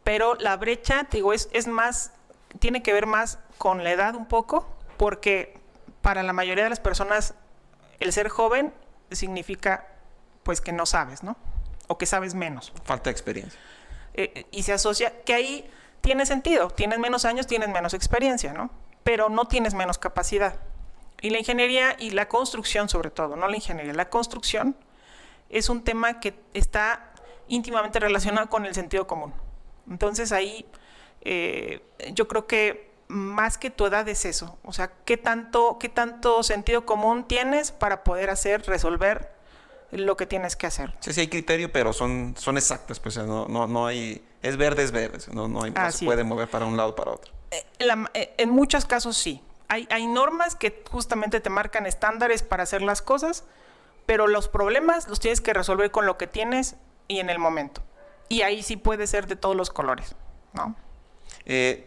Pero la brecha, te digo, es más, tiene que ver más con la edad un poco, porque para la mayoría de las personas el ser joven significa pues que no sabes, ¿no? O que sabes menos. Falta de experiencia. Y se asocia que ahí tiene sentido, tienes menos años, tienes menos experiencia, ¿no? Pero no tienes menos capacidad. Y la ingeniería y la construcción sobre todo, no la ingeniería, la construcción es un tema que está íntimamente relacionado con el sentido común. Entonces ahí yo creo que más que tu edad es eso. O sea, ¿qué tanto sentido común tienes para poder resolver lo que tienes que hacer? Sí, hay criterio, pero son exactas, pues no hay, es verde, no se puede mover para un lado o para otro. En muchos casos sí. Hay normas que justamente te marcan estándares para hacer las cosas, pero los problemas los tienes que resolver con lo que tienes y en el momento. Y ahí sí puede ser de todos los colores, ¿no?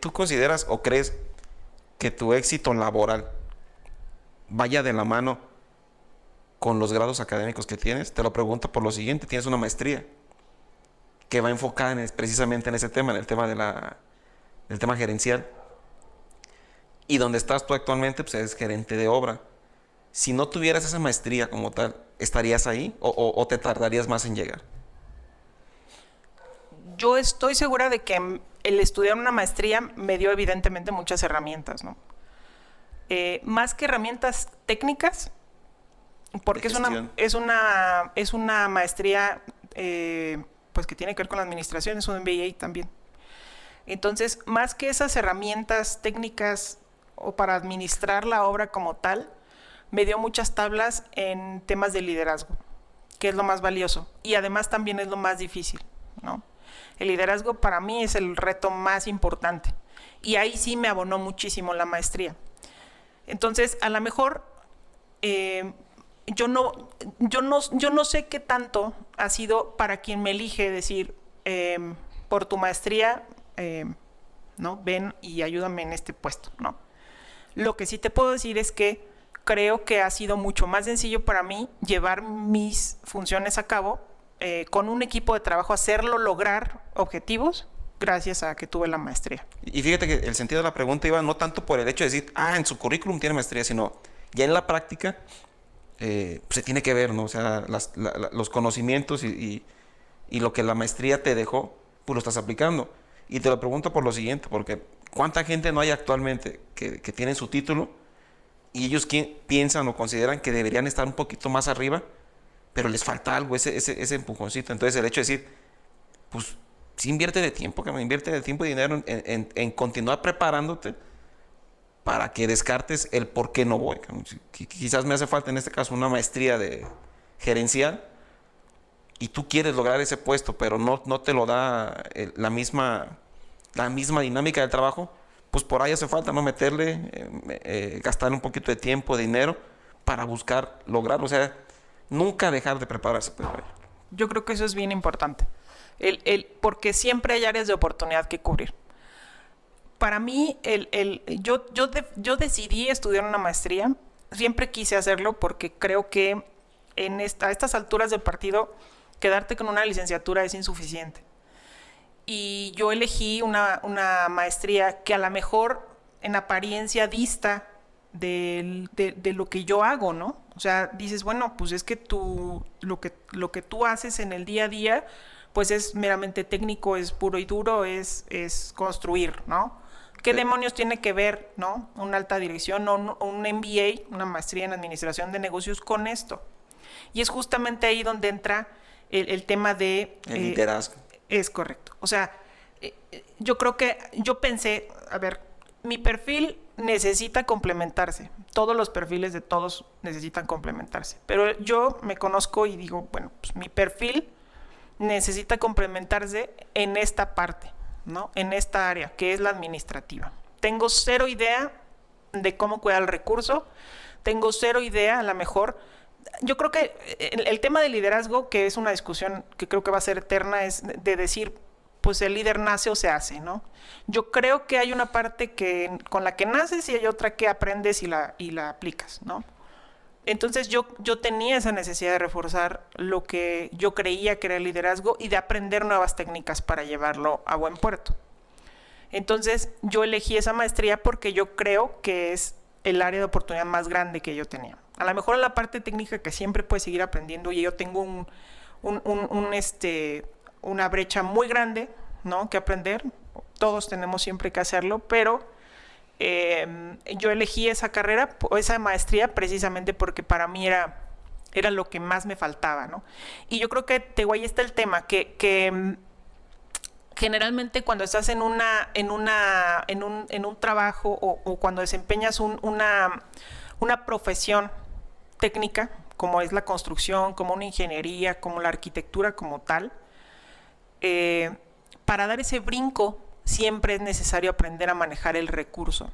¿Tú consideras o crees que tu éxito laboral vaya de la mano con los grados académicos que tienes? Te lo pregunto por lo siguiente: tienes una maestría que va enfocada precisamente en ese tema, en el tema del tema gerencial. Y donde estás tú actualmente, pues eres gerente de obra. Si no tuvieras esa maestría como tal, ¿estarías ahí o te tardarías más en llegar? Yo estoy segura de que el estudiar una maestría me dio evidentemente muchas herramientas, ¿no? Más que herramientas técnicas, porque es una maestría pues que tiene que ver con la administración, es un MBA también. Entonces, más que esas herramientas técnicas o para administrar la obra como tal, me dio muchas tablas en temas de liderazgo, que es lo más valioso y además también es lo más difícil, ¿no? El liderazgo para mí es el reto más importante y ahí sí me abonó muchísimo la maestría. Entonces, a lo mejor yo no sé qué tanto ha sido para quien me elige decir, por tu maestría, ¿no? Ven y ayúdame en este puesto, ¿no? Lo que sí te puedo decir es que creo que ha sido mucho más sencillo para mí llevar mis funciones a cabo con un equipo de trabajo, hacerlo lograr objetivos gracias a que tuve la maestría. Y fíjate que el sentido de la pregunta iba no tanto por el hecho de decir, en su currículum tiene maestría, sino ya en la práctica se tiene que ver, ¿no? O sea, los conocimientos y lo que la maestría te dejó, pues lo estás aplicando. Y te lo pregunto por lo siguiente, porque ¿cuánta gente no hay actualmente que tienen su título y ellos piensan o consideran que deberían estar un poquito más arriba, pero les falta algo, ese empujoncito? Entonces el hecho de decir, pues sí invierte de tiempo y dinero en continuar preparándote para que descartes el por qué no voy. Quizás me hace falta en este caso una maestría de gerencial y tú quieres lograr ese puesto, pero no te lo da la misma dinámica del trabajo, pues por ahí hace falta no meterle, gastar un poquito de tiempo, de dinero para buscar lograrlo. O sea, nunca dejar de prepararse. Pues, yo creo que eso es bien importante, porque siempre hay áreas de oportunidad que cubrir. Para mí, yo decidí estudiar una maestría, siempre quise hacerlo porque creo que a estas alturas del partido, quedarte con una licenciatura es insuficiente. Y yo elegí una maestría que a lo mejor en apariencia dista de lo que yo hago, ¿no? O sea, dices, bueno, pues es que lo que tú haces en el día a día, pues es meramente técnico, es puro y duro, es construir, ¿no? ¿Qué demonios tiene que ver, ¿no? Una alta dirección o un MBA, una maestría en administración de negocios con esto? Y es justamente ahí donde entra el tema de... el liderazgo. Es correcto. O sea, yo creo que yo pensé, a ver, mi perfil necesita complementarse. Todos los perfiles de todos necesitan complementarse. Pero yo me conozco y digo, bueno, pues mi perfil necesita complementarse en esta parte, ¿no? En esta área, que es la administrativa. Tengo cero idea de cómo cuidar el recurso. Tengo cero idea, a lo mejor... Yo creo que el tema del liderazgo, que es una discusión que creo que va a ser eterna, es de decir, pues el líder nace o se hace, ¿no? Yo creo que hay una parte con la que naces y hay otra que aprendes y la aplicas, ¿no? Entonces yo tenía esa necesidad de reforzar lo que yo creía que era el liderazgo y de aprender nuevas técnicas para llevarlo a buen puerto. Entonces yo elegí esa maestría porque yo creo que es el área de oportunidad más grande que yo tenía. A lo mejor en la parte técnica que siempre puedes seguir aprendiendo y yo tengo una brecha muy grande, ¿no? Que aprender. Todos tenemos siempre que hacerlo, pero yo elegí esa carrera o esa maestría precisamente porque para mí era lo que más me faltaba, ¿no? Y yo creo que ahí está el tema, que generalmente cuando estás en un trabajo o cuando desempeñas una profesión técnica, como es la construcción, como una ingeniería, como la arquitectura como tal, para dar ese brinco siempre es necesario aprender a manejar el recurso,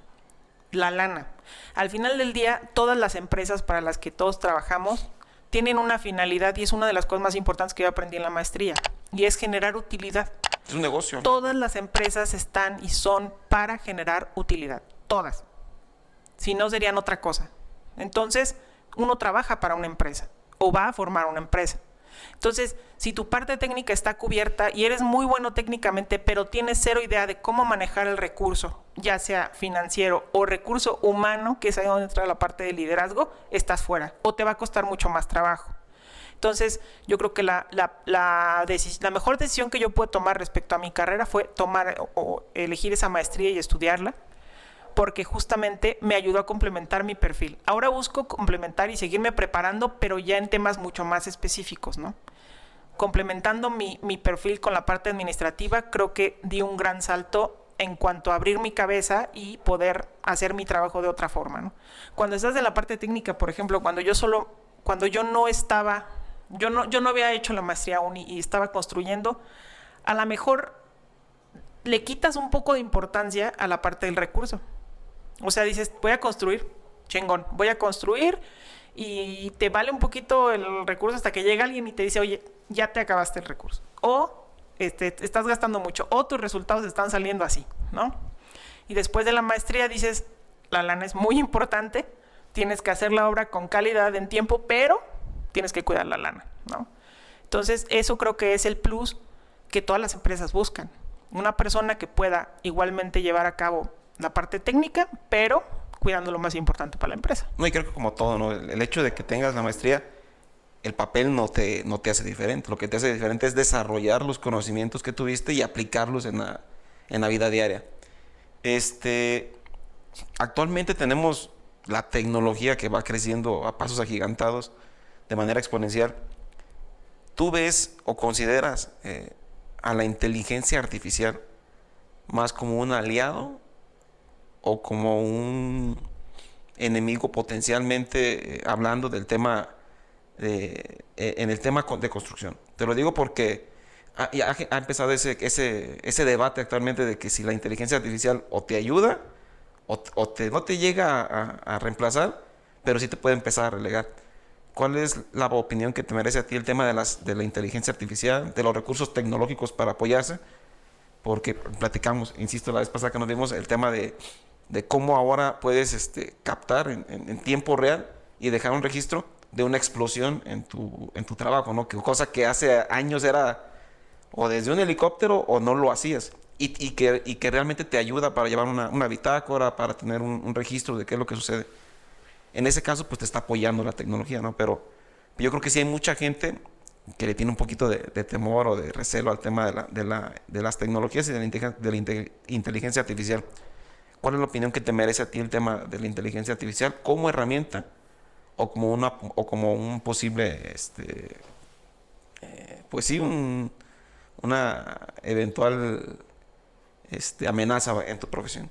la lana. Al final del día, todas las empresas para las que todos trabajamos tienen una finalidad y es una de las cosas más importantes que yo aprendí en la maestría, y es generar utilidad. Es un negocio. Todas las empresas están y son para generar utilidad, todas. Si no, serían otra cosa. Entonces, uno trabaja para una empresa o va a formar una empresa. Entonces, si tu parte técnica está cubierta y eres muy bueno técnicamente, pero tienes cero idea de cómo manejar el recurso, ya sea financiero o recurso humano, que es ahí donde entra la parte de liderazgo, estás fuera o te va a costar mucho más trabajo. Entonces, yo creo que la mejor decisión que yo pude tomar respecto a mi carrera fue tomar o elegir esa maestría y estudiarla, porque justamente me ayudó a complementar mi perfil. Ahora busco complementar y seguirme preparando, pero ya en temas mucho más específicos, ¿no? Complementando mi perfil con la parte administrativa, creo que di un gran salto en cuanto a abrir mi cabeza y poder hacer mi trabajo de otra forma, ¿no? Cuando estás en la parte técnica, por ejemplo, cuando yo no había hecho la maestría aún y estaba construyendo, a lo mejor le quitas un poco de importancia a la parte del recurso. O sea, dices, voy a construir, chingón, voy a construir y te vale un poquito el recurso hasta que llega alguien y te dice, oye, ya te acabaste el recurso. O estás gastando mucho, o tus resultados están saliendo así, ¿no? Y después de la maestría dices, la lana es muy importante, tienes que hacer la obra con calidad en tiempo, pero tienes que cuidar la lana, ¿no? Entonces, eso creo que es el plus que todas las empresas buscan. Una persona que pueda igualmente llevar a cabo la parte técnica, pero cuidando lo más importante para la empresa. No, y creo que como todo, ¿no? El hecho de que tengas la maestría, el papel no te hace diferente. Lo que te hace diferente es desarrollar los conocimientos que tuviste y aplicarlos en la vida diaria. Actualmente tenemos la tecnología que va creciendo a pasos agigantados, de manera exponencial. ¿Tú ves o consideras a la inteligencia artificial más como un aliado o como un enemigo potencialmente, hablando del tema en el tema de construcción? Te lo digo porque ha empezado ese debate actualmente de que si la inteligencia artificial o te ayuda no te llega a reemplazar, pero sí te puede empezar a relegar. ¿Cuál es la opinión que te merece a ti el tema de la inteligencia artificial, de los recursos tecnológicos para apoyarse? Porque platicamos, insisto, la vez pasada que nos vimos, el tema de cómo ahora puedes captar en tiempo real y dejar un registro de una explosión en tu trabajo, ¿no? Cosa que hace años era o desde un helicóptero o no lo hacías. Y que realmente te ayuda para llevar una bitácora, para tener un registro de qué es lo que sucede. En ese caso, pues te está apoyando la tecnología, ¿no? Pero yo creo que sí hay mucha gente que le tiene un poquito de temor o de recelo al tema de las tecnologías y de la inteligencia artificial. ¿Cuál es la opinión que te merece a ti el tema de la inteligencia artificial como herramienta o como un posible, pues sí, una eventual amenaza en tu profesión?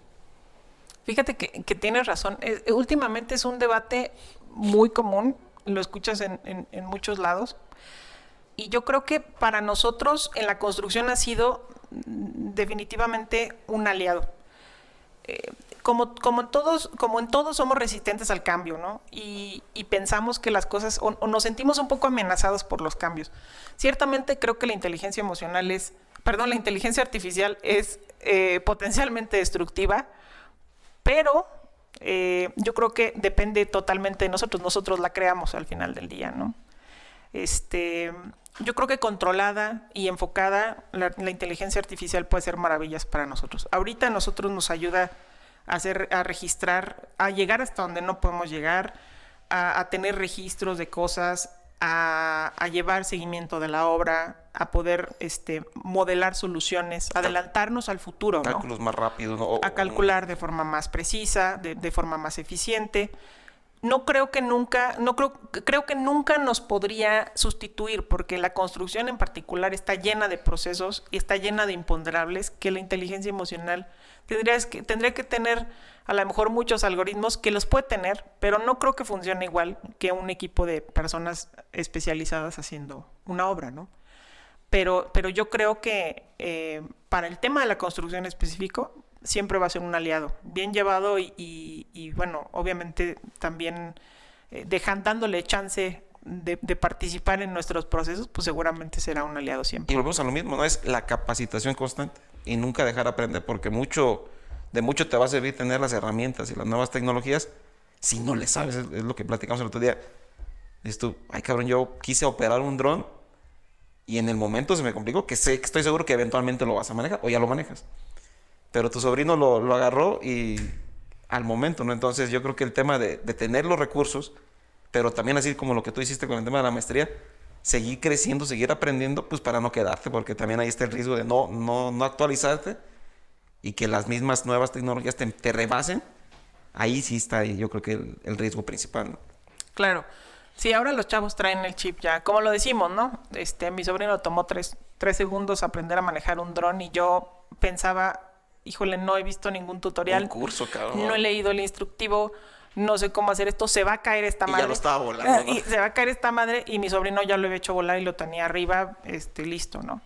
Fíjate que tienes razón. Últimamente es un debate muy común, lo escuchas en muchos lados. Y yo creo que para nosotros en la construcción ha sido definitivamente un aliado. Como en todos somos resistentes al cambio, ¿no? Y pensamos que las cosas, o nos sentimos un poco amenazados por los cambios. Ciertamente creo que la inteligencia artificial es potencialmente destructiva, pero yo creo que depende totalmente de nosotros. Nosotros la creamos al final del día, ¿no? Yo creo que controlada y enfocada, la inteligencia artificial puede hacer maravillas para nosotros. Ahorita a nosotros nos ayuda a registrar, a llegar hasta donde no podemos llegar, a tener registros de cosas, a llevar seguimiento de la obra, a poder modelar soluciones, adelantarnos al futuro, ¿no? Cálculos más rápidos, ¿no? A calcular de forma más precisa, de forma más eficiente. Creo que nunca nos podría sustituir, porque la construcción en particular está llena de procesos y está llena de imponderables que la inteligencia emocional tendría que tener a lo mejor muchos algoritmos que los puede tener, pero no creo que funcione igual que un equipo de personas especializadas haciendo una obra, ¿no? Pero yo creo que para el tema de la construcción específico siempre va a ser un aliado, bien llevado y bueno, obviamente también dándole chance de participar en nuestros procesos, pues seguramente será un aliado siempre. Y volvemos a lo mismo, ¿no? Es la capacitación constante y nunca dejar de aprender, porque de mucho te va a servir tener las herramientas y las nuevas tecnologías si no le sabes. Es lo que platicamos el otro día. Dices tú, ay cabrón, yo quise operar un dron Y en el momento se me complicó, que estoy seguro que eventualmente lo vas a manejar o ya lo manejas. Pero tu sobrino lo agarró y al momento, ¿no? Entonces yo creo que el tema de tener los recursos, pero también así como lo que tú hiciste con el tema de la maestría, seguir creciendo, seguir aprendiendo, pues para no quedarte, porque también ahí está el riesgo de no actualizarte y que las mismas nuevas tecnologías te rebasen. Ahí sí está, yo creo que el riesgo principal, ¿no? Claro. Sí, ahora los chavos traen el chip ya, como lo decimos, ¿no? Mi sobrino tomó 3 segundos aprender a manejar un dron y yo pensaba, híjole, no he visto ningún tutorial. Un curso, cabrón. No he leído el instructivo, no sé cómo hacer esto, se va a caer esta Y madre. ya lo estaba volando, ¿no? Y se va a caer esta madre y mi sobrino ya lo había hecho volar y lo tenía arriba, listo, ¿no?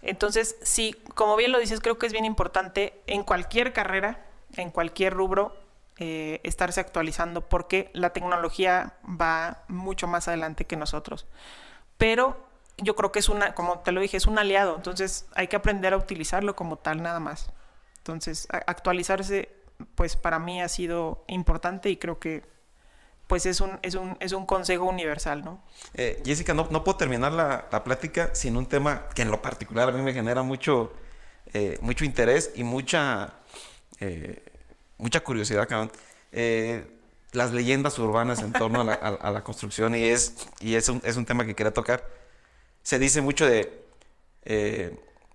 Entonces, sí, como bien lo dices, creo que es bien importante en cualquier carrera, en cualquier rubro, estarse actualizando porque la tecnología va mucho más adelante que nosotros. Pero yo creo que como te lo dije, es un aliado, entonces hay que aprender a utilizarlo como tal nada más. Entonces, actualizarse, pues para mí ha sido importante y creo que pues es un consejo universal, ¿no? Jessica, no puedo terminar la plática sin un tema que en lo particular a mí me genera mucho interés y mucha curiosidad, cabrón. Las leyendas urbanas en torno a la construcción y es un tema que quería tocar. Se dice mucho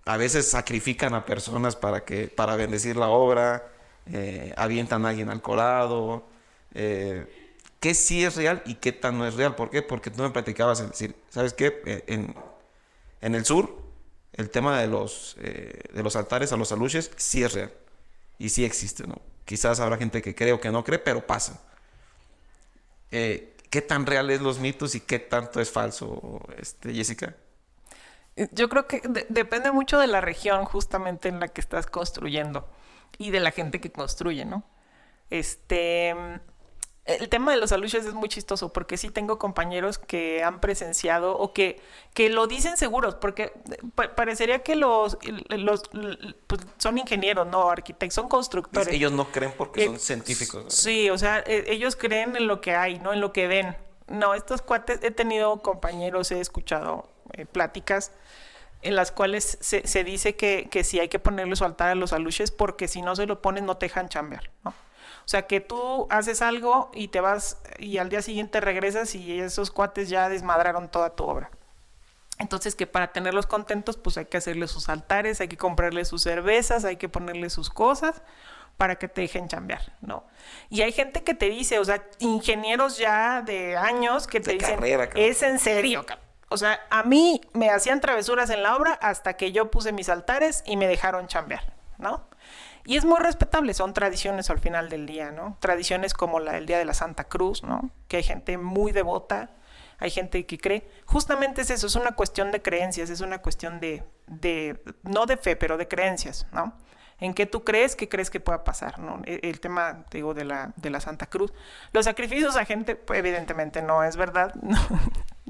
a veces sacrifican a personas para bendecir la obra, avientan a alguien al colado. ¿Qué sí es real y qué tan no es real? ¿Por qué? Porque tú me platicabas, es decir, ¿sabes qué? En el sur, el tema de los altares a los aluches sí es real y sí existe, ¿no? Quizás habrá gente que cree o que no cree, pero pasa. ¿Qué tan real es los mitos y qué tanto es falso, Jessica? Yo creo que depende mucho de la región justamente en la que estás construyendo y de la gente que construye, ¿no? El tema de los aluches es muy chistoso porque sí tengo compañeros que han presenciado o que lo dicen seguros porque parecería que pues son ingenieros, no arquitectos, son constructores. Ellos no creen porque son científicos, ¿no? Sí, o sea, ellos creen en lo que hay, no en lo que ven. No, estos cuates, he tenido compañeros, he escuchado pláticas en las cuales se dice que sí hay que ponerle su altar a los aluches porque si no se lo pones no te dejan chambear, ¿no? O sea, que tú haces algo y te vas y al día siguiente regresas y esos cuates ya desmadraron toda tu obra. Entonces, que para tenerlos contentos, pues hay que hacerles sus altares, hay que comprarles sus cervezas, hay que ponerles sus cosas para que te dejen chambear, ¿no? Y hay gente que te dice, o sea, ingenieros ya de años que te dicen, carrera, es en serio, cabrón. O sea, a mí me hacían travesuras en la obra hasta que yo puse mis altares y me dejaron chambear, ¿no? Y es muy respetable, son tradiciones al final del día, ¿no? Tradiciones como el Día de la Santa Cruz, ¿no? Que hay gente muy devota, hay gente que cree. Justamente es eso, es una cuestión de creencias, es una cuestión no de fe, pero de creencias, ¿no? ¿En qué tú crees? ¿Qué crees que pueda pasar? ¿No? El tema, digo, de la Santa Cruz. Los sacrificios a gente, pues, evidentemente no es verdad. No.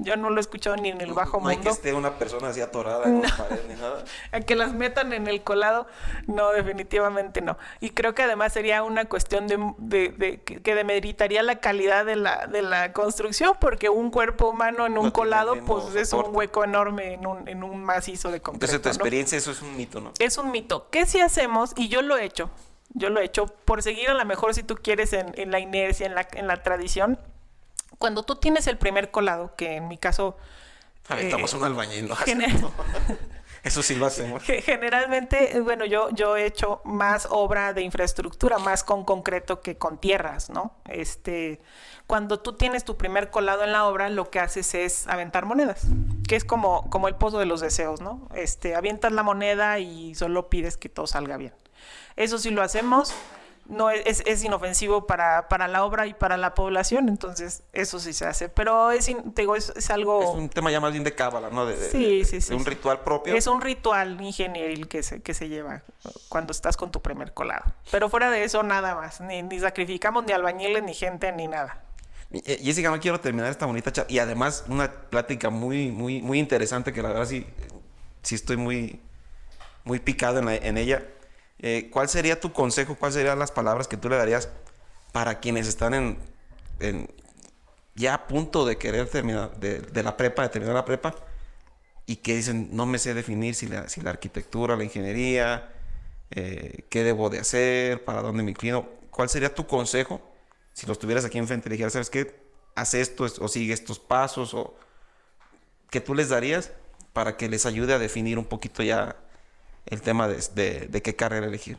Yo no lo he escuchado ni en el bajo mundo. No hay que esté una persona así atorada en la pared ni nada. A que las metan en el colado, no, definitivamente no. Y creo que además sería una cuestión que demeritaría la calidad de la construcción, porque un cuerpo humano en un colado, pues es un hueco enorme en un macizo de concreto. Entonces, tu ¿no? experiencia, eso es un mito, ¿no? Es un mito. ¿Qué sí hacemos? Y yo lo he hecho por seguir a lo mejor, si tú quieres, en la inercia, en la tradición. Cuando tú tienes el primer colado, que en mi caso... Estamos un albañil, ¿no? Eso sí lo hacemos. Generalmente, bueno, yo he hecho más obra de infraestructura, más con concreto que con tierras, ¿no? Cuando tú tienes tu primer colado en la obra, lo que haces es aventar monedas, que es como el pozo de los deseos, ¿no? Avientas la moneda y solo pides que todo salga bien. Eso sí lo hacemos. No es inofensivo para la obra y para la población, entonces eso sí se hace, pero es algo... Es un tema ya más bien de cábala, ¿no? Sí. De un ritual propio. Es un ritual ingenieril que se lleva cuando estás con tu primer colado, pero fuera de eso nada más, ni sacrificamos ni albañiles, ni gente, ni nada. Jessica, no quiero terminar esta bonita charla, y además una plática muy, muy, muy interesante que la verdad sí estoy muy, muy picado en ella. ¿Cuál sería tu consejo? ¿Cuáles serían las palabras que tú le darías para quienes están ya a punto de querer terminar de terminar la prepa, y que dicen, no me sé definir si la arquitectura, la ingeniería, qué debo de hacer, para dónde me inclino. ¿Cuál sería tu consejo si los tuvieras aquí enfrente y le dijeras, ¿sabes qué? Haz esto o sigue estos pasos, o que tú les darías para que les ayude a definir un poquito ya el tema de qué carrera elegir?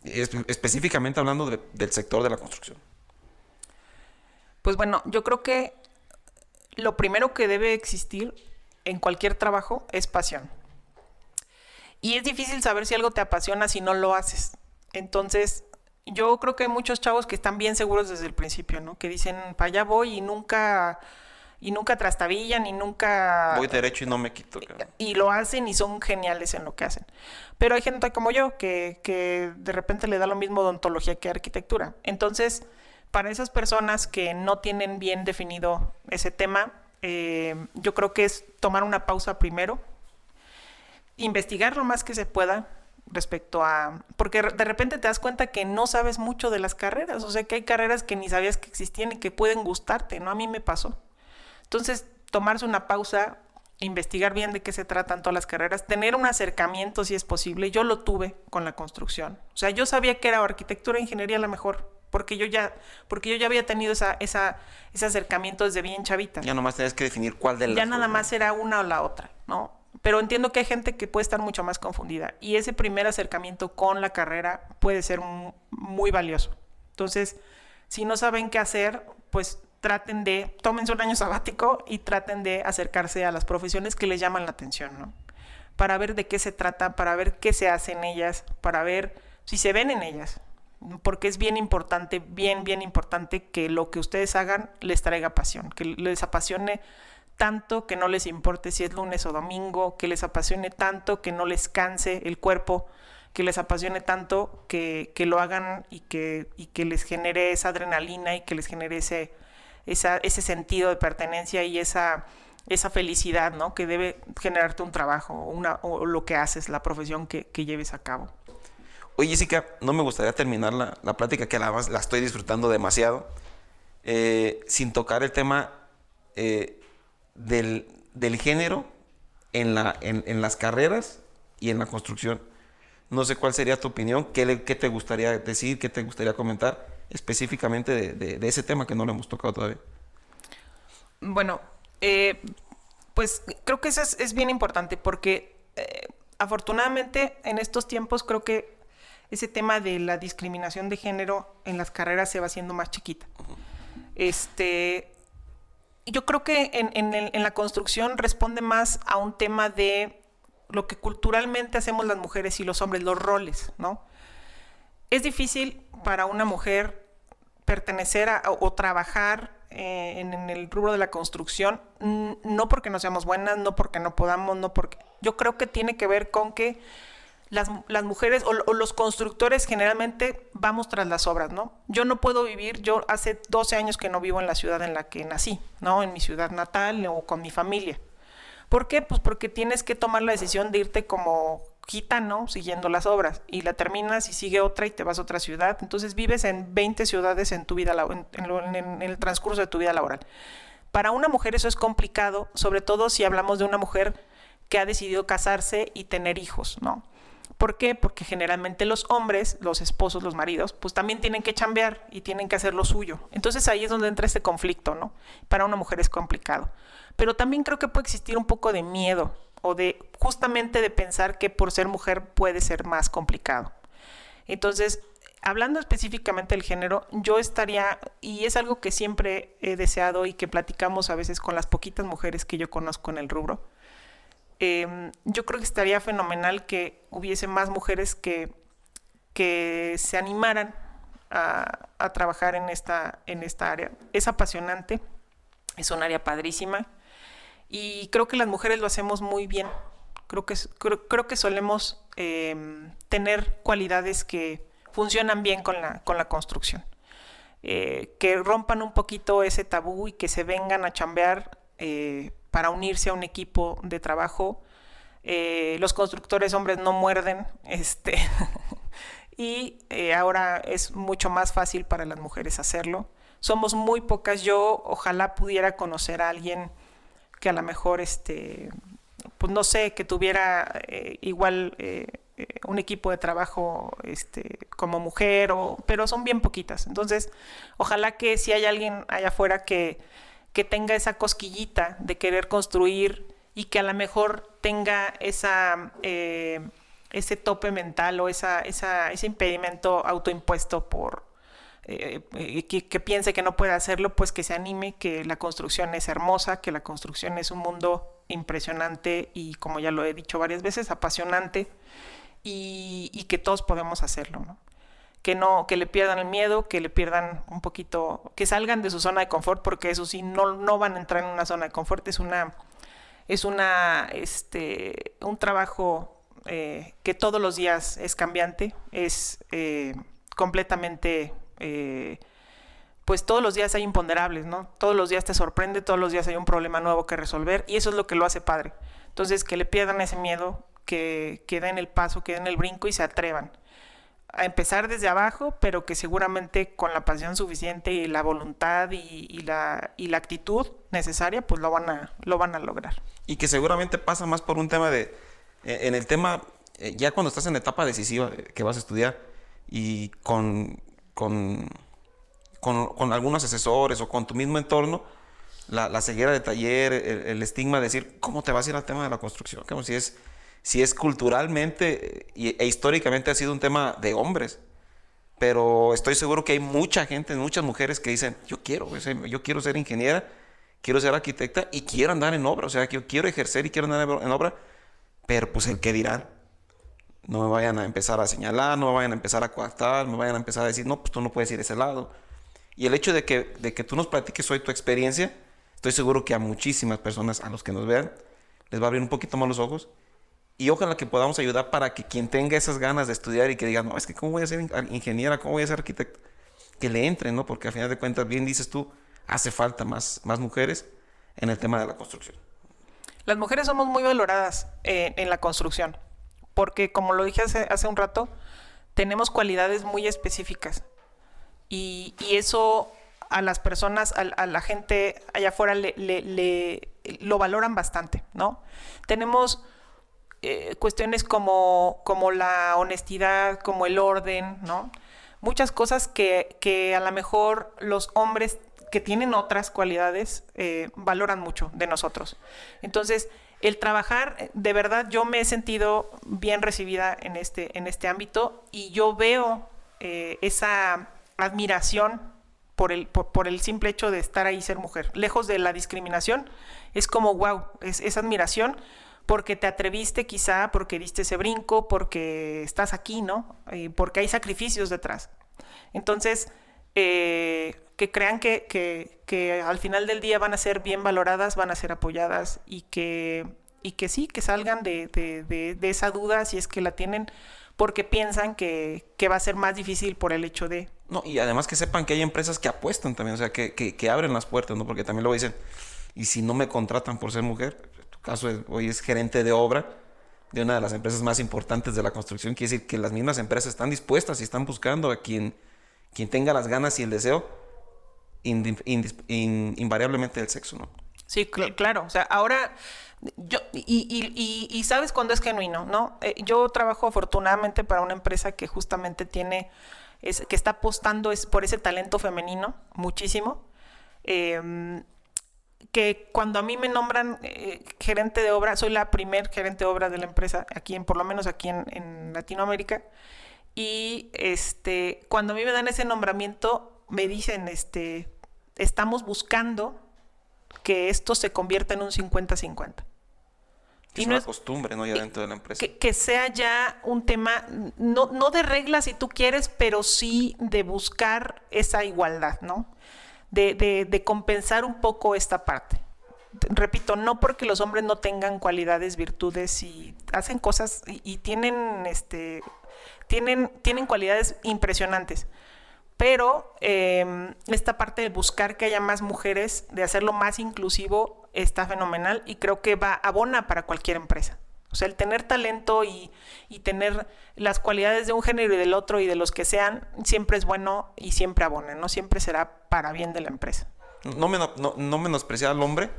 Específicamente hablando del sector de la construcción. Pues bueno, yo creo que lo primero que debe existir en cualquier trabajo es pasión. Y es difícil saber si algo te apasiona si no lo haces. Entonces, yo creo que hay muchos chavos que están bien seguros desde el principio, ¿no? Que dicen, para allá voy y nunca trastabillan y nunca... Voy derecho y no me quito. Y lo hacen y son geniales en lo que hacen. Pero hay gente como yo que de repente le da lo mismo odontología que arquitectura. Entonces, para esas personas que no tienen bien definido ese tema, yo creo que es tomar una pausa primero, investigar lo más que se pueda respecto a... Porque de repente te das cuenta que no sabes mucho de las carreras. O sea, que hay carreras que ni sabías que existían y que pueden gustarte, ¿no? A mí me pasó. Entonces, tomarse una pausa, investigar bien de qué se tratan todas las carreras, tener un acercamiento si es posible. Yo lo tuve con la construcción. O sea, yo sabía que era arquitectura e ingeniería la mejor, porque yo ya había tenido ese acercamiento desde bien chavita. Ya nomás tenías que definir cuál de las Ya dos, nada ¿no? más era una o la otra, ¿no? Pero entiendo que hay gente que puede estar mucho más confundida y ese primer acercamiento con la carrera puede ser muy valioso. Entonces, si no saben qué hacer, pues tómense un año sabático y traten de acercarse a las profesiones que les llaman la atención, ¿no? Para ver de qué se trata, para ver qué se hace en ellas, para ver si se ven en ellas. Porque es bien importante que lo que ustedes hagan les traiga pasión, que les apasione tanto que no les importe si es lunes o domingo, que les apasione tanto que no les canse el cuerpo, que les apasione tanto que lo hagan y que les genere esa adrenalina y que les genere ese sentido de pertenencia y esa felicidad, ¿no? Que debe generarte un trabajo o lo que haces, la profesión que lleves a cabo. Oye, Jessica, no me gustaría terminar la plática, que la estoy disfrutando demasiado, sin tocar el tema del género en las carreras y en la construcción. No sé cuál sería tu opinión, qué te gustaría decir, qué te gustaría comentar específicamente de ese tema que no lo hemos tocado todavía. Bueno, pues creo que eso es bien importante porque afortunadamente en estos tiempos creo que ese tema de la discriminación de género en las carreras se va haciendo más chiquita. Yo creo que en la construcción responde más a un tema de lo que culturalmente hacemos las mujeres y los hombres, los roles, ¿no? Es difícil para una mujer pertenecer o trabajar en el rubro de la construcción, no porque no seamos buenas, no porque no podamos, no porque... Yo creo que tiene que ver con que las mujeres o los constructores generalmente vamos tras las obras, ¿no? Yo no puedo vivir, yo hace 12 años que no vivo en la ciudad en la que nací, ¿no? En mi ciudad natal o con mi familia. ¿Por qué? Pues porque tienes que tomar la decisión de irte como gitano siguiendo las obras y la terminas y sigue otra y te vas a otra ciudad. Entonces vives en 20 ciudades en tu vida, en el transcurso de tu vida laboral. Para una mujer eso es complicado, sobre todo si hablamos de una mujer que ha decidido casarse y tener hijos, ¿no? ¿Por qué? Porque generalmente los hombres, los esposos, los maridos, pues también tienen que chambear y tienen que hacer lo suyo. Entonces ahí es donde entra este conflicto, ¿no? Para una mujer es complicado. Pero también creo que puede existir un poco de miedo o justamente de pensar que por ser mujer puede ser más complicado. Entonces, hablando específicamente del género, yo estaría, y es algo que siempre he deseado y que platicamos a veces con las poquitas mujeres que yo conozco en el rubro, yo creo que estaría fenomenal que hubiese más mujeres que se animaran a trabajar en esta área. Es apasionante, es un área padrísima y creo que las mujeres lo hacemos muy bien. Creo que solemos tener cualidades que funcionan bien con la construcción. Que rompan un poquito ese tabú y que se vengan a chambear para unirse a un equipo de trabajo. Los constructores hombres no muerden, y ahora es mucho más fácil para las mujeres hacerlo. Somos muy pocas. Yo ojalá pudiera conocer a alguien que a lo mejor pues no sé, que tuviera igual un equipo de trabajo como mujer, pero son bien poquitas. Entonces, ojalá que si hay alguien allá afuera que tenga esa cosquillita de querer construir y que a lo mejor tenga ese tope mental o ese impedimento autoimpuesto por que piense que no puede hacerlo, pues que se anime, que la construcción es hermosa, que la construcción es un mundo impresionante y, como ya lo he dicho varias veces, apasionante, y que todos podemos hacerlo, ¿no? Que le pierdan el miedo, que le pierdan un poquito, que salgan de su zona de confort, porque eso sí, no van a entrar en una zona de confort. Es un trabajo que todos los días es cambiante, es completamente, pues todos los días hay imponderables, ¿no? Todos los días te sorprende, todos los días hay un problema nuevo que resolver, y eso es lo que lo hace padre. Entonces, que le pierdan ese miedo, que den el paso, que den el brinco y se atrevan a empezar desde abajo, pero que seguramente con la pasión suficiente y la voluntad y la actitud necesaria, pues lo van a lograr. Y que seguramente pasa más por un tema en el tema, ya cuando estás en la etapa decisiva que vas a estudiar y con algunos asesores o con tu mismo entorno, la ceguera de taller, el estigma de decir, ¿cómo te vas a ir al tema de la construcción? Como si es culturalmente e históricamente ha sido un tema de hombres. Pero estoy seguro que hay mucha gente, muchas mujeres que dicen, yo quiero ser ingeniera, quiero ser arquitecta y quiero andar en obra. O sea, que yo quiero ejercer y quiero andar en obra, pero pues el qué dirán. No me vayan a empezar a señalar, no me vayan a empezar a coartar, me vayan a empezar a decir, no, pues tú no puedes ir a ese lado. Y el hecho de que tú nos platiques hoy tu experiencia, estoy seguro que a muchísimas personas, a los que nos vean, les va a abrir un poquito más los ojos. Y ojalá que podamos ayudar para que quien tenga esas ganas de estudiar y que diga, no, es que ¿cómo voy a ser ingeniera? ¿Cómo voy a ser arquitecto? Que le entren, ¿no? Porque al final de cuentas, bien dices tú, hace falta más mujeres en el tema de la construcción. Las mujeres somos muy valoradas en la construcción, porque como lo dije hace un rato, tenemos cualidades muy específicas. Y eso a las personas, a la gente allá afuera lo valoran bastante, ¿no? Tenemos cuestiones como la honestidad, como el orden, ¿no? Muchas cosas que a lo mejor los hombres que tienen otras cualidades valoran mucho de nosotros. Entonces, el trabajar, de verdad, yo me he sentido bien recibida en este ámbito, y yo veo esa admiración por el simple hecho de estar ahí, ser mujer. Lejos de la discriminación, es como wow, es admiración, porque te atreviste quizá, porque diste ese brinco, porque estás aquí, ¿no? Porque hay sacrificios detrás. Entonces, que crean que al final del día van a ser bien valoradas, van a ser apoyadas, y que sí, que salgan de esa duda, si es que la tienen, porque piensan que va a ser más difícil por el hecho de... No, y además que sepan que hay empresas que apuestan también, o sea, que abren las puertas, ¿no? Porque también luego dicen, ¿y si no me contratan por ser mujer? Caso hoy es gerente de obra de una de las empresas más importantes de la construcción. Quiere decir que las mismas empresas están dispuestas y están buscando a quien tenga las ganas y el deseo, invariablemente del sexo, ¿no? Sí, claro. O sea, ahora yo y sabes cuándo es genuino, ¿no? Yo trabajo afortunadamente para una empresa que justamente que está apostando por ese talento femenino muchísimo. Que cuando a mí me nombran gerente de obra, soy la primer gerente de obra de la empresa, por lo menos aquí en Latinoamérica, y cuando a mí me dan ese nombramiento, me dicen, estamos buscando que esto se convierta en un 50-50. Que es una costumbre, ¿no? Ya dentro de la empresa. Que sea ya un tema, no de reglas si tú quieres, pero sí de buscar esa igualdad, ¿no? De compensar un poco esta parte. Repito, no porque los hombres no tengan cualidades, virtudes, y hacen cosas y tienen cualidades impresionantes, pero esta parte de buscar que haya más mujeres, de hacerlo más inclusivo, está fenomenal, y creo que abona para cualquier empresa. O sea, el tener talento y tener las cualidades de un género y del otro y de los que sean, siempre es bueno y siempre abona, ¿no? Siempre será para bien de la empresa. No menospreciar al hombre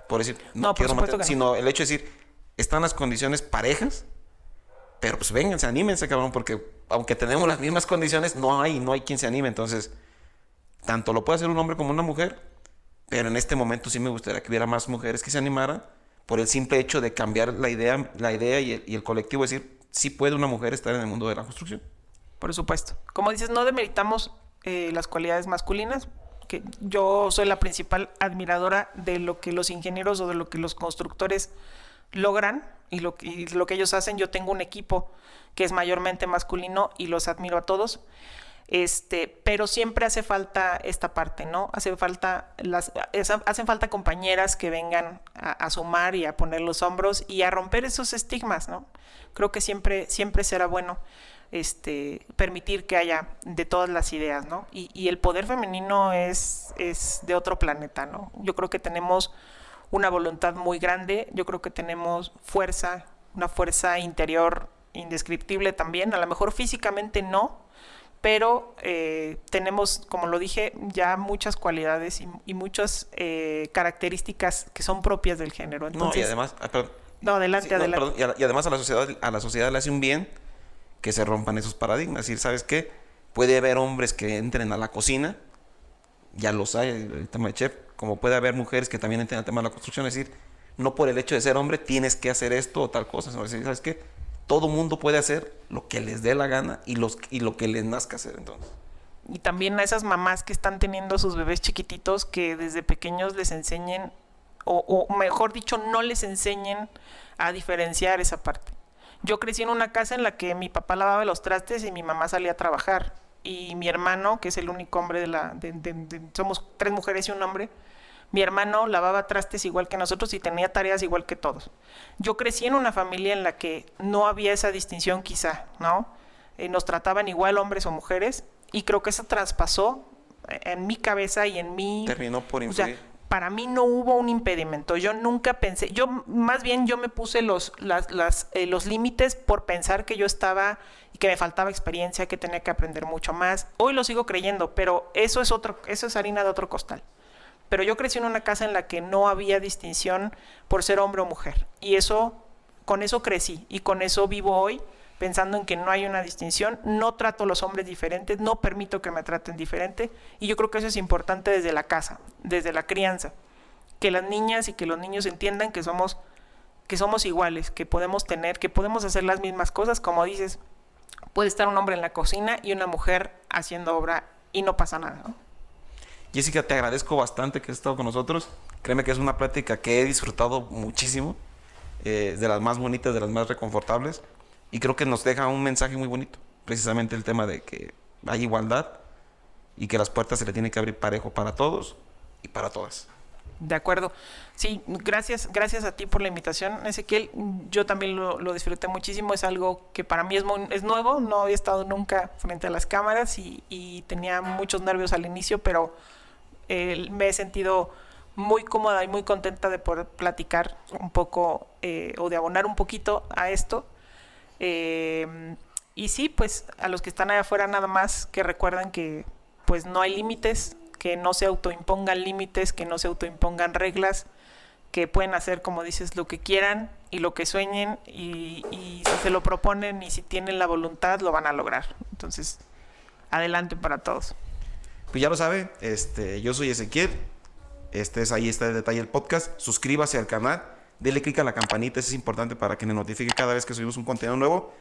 por decir, no quiero por supuesto matar, que no. sino el hecho de decir, están las condiciones parejas, pero pues vénganse, anímense, cabrón, porque aunque tenemos las mismas condiciones, no hay quien se anime. Entonces, tanto lo puede hacer un hombre como una mujer, pero en este momento sí me gustaría que hubiera más mujeres que se animaran por el simple hecho de cambiar la idea y el colectivo, decir, sí puede una mujer estar en el mundo de la construcción. Por supuesto. Como dices, no demeritamos las cualidades masculinas, que yo soy la principal admiradora de lo que los ingenieros o de lo que los constructores logran y lo que ellos hacen. Yo tengo un equipo que es mayormente masculino y los admiro a todos. Pero siempre hace falta esta parte, ¿no? Hacen falta compañeras que vengan a sumar y a poner los hombros y a romper esos estigmas, ¿no? Creo que siempre será bueno permitir que haya de todas las ideas, ¿no? Y el poder femenino es de otro planeta, ¿no? Yo creo que tenemos una voluntad muy grande, yo creo que tenemos fuerza, una fuerza interior indescriptible también, a lo mejor físicamente no, pero tenemos, como lo dije, ya muchas cualidades y muchas características que son propias del género. Entonces, No, y además... perdón. No, adelante, Sí, no, adelante. perdón, y además a la sociedad le hace un bien que se rompan esos paradigmas. Es decir, ¿sabes qué? Puede haber hombres que entren a la cocina, ya los hay, el tema de chef, como puede haber mujeres que también entren al tema de la construcción. Es decir, no por el hecho de ser hombre tienes que hacer esto o tal cosa, sino decir, ¿sabes qué? Todo mundo puede hacer lo que les dé la gana y lo que les nazca hacer, entonces. Y también a esas mamás que están teniendo sus bebés chiquititos, que desde pequeños les enseñen, o mejor dicho, no les enseñen a diferenciar esa parte. Yo crecí en una casa en la que mi papá lavaba los trastes y mi mamá salía a trabajar. Y mi hermano, que es el único hombre somos 3 mujeres y un hombre, mi hermano lavaba trastes igual que nosotros y tenía tareas igual que todos. Yo crecí en una familia en la que no había esa distinción quizá, ¿no? Nos trataban igual hombres o mujeres y creo que eso traspasó en mi cabeza y en mi... Terminó por O sea, influir. para mí no hubo un impedimento. Yo nunca pensé... Más bien yo me puse los límites por pensar que yo estaba y que me faltaba experiencia, que tenía que aprender mucho más. Hoy lo sigo creyendo, pero eso es harina de otro costal. Pero yo crecí en una casa en la que no había distinción por ser hombre o mujer. Y con eso crecí y con eso vivo hoy, pensando en que no hay una distinción. No trato a los hombres diferentes, no permito que me traten diferente. Y yo creo que eso es importante desde la casa, desde la crianza. Que las niñas y que los niños entiendan que somos iguales, que podemos hacer las mismas cosas. Como dices, puede estar un hombre en la cocina y una mujer haciendo obra y no pasa nada, ¿no? Jessica, te agradezco bastante que has estado con nosotros. Créeme que es una plática que he disfrutado muchísimo, de las más bonitas, de las más reconfortables, y creo que nos deja un mensaje muy bonito, precisamente el tema de que hay igualdad y que las puertas se le tienen que abrir parejo para todos y para todas. De acuerdo. Sí, gracias a ti por la invitación, Ezequiel. Yo también lo disfruté muchísimo. Es algo que para mí es nuevo. No había estado nunca frente a las cámaras y tenía muchos nervios al inicio, pero me he sentido muy cómoda y muy contenta de poder platicar un poco o de abonar un poquito a esto. Y sí, pues a los que están allá afuera nada más que recuerden que pues no hay límites, que no se autoimpongan límites, que no se autoimpongan reglas, que pueden hacer, como dices, lo que quieran y lo que sueñen y si se lo proponen y si tienen la voluntad lo van a lograr. Entonces, adelante para todos. Pues ya lo sabe, yo soy Ezequiel. Ahí está el detalle del podcast. Suscríbase al canal, dele click a la campanita, eso es importante para que nos notifique cada vez que subimos un contenido nuevo.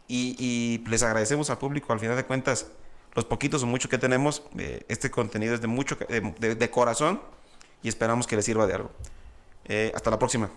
Y les agradecemos al público, al final de cuentas, los poquitos o muchos que tenemos. Este contenido es de corazón y esperamos que les sirva de algo. Hasta la próxima.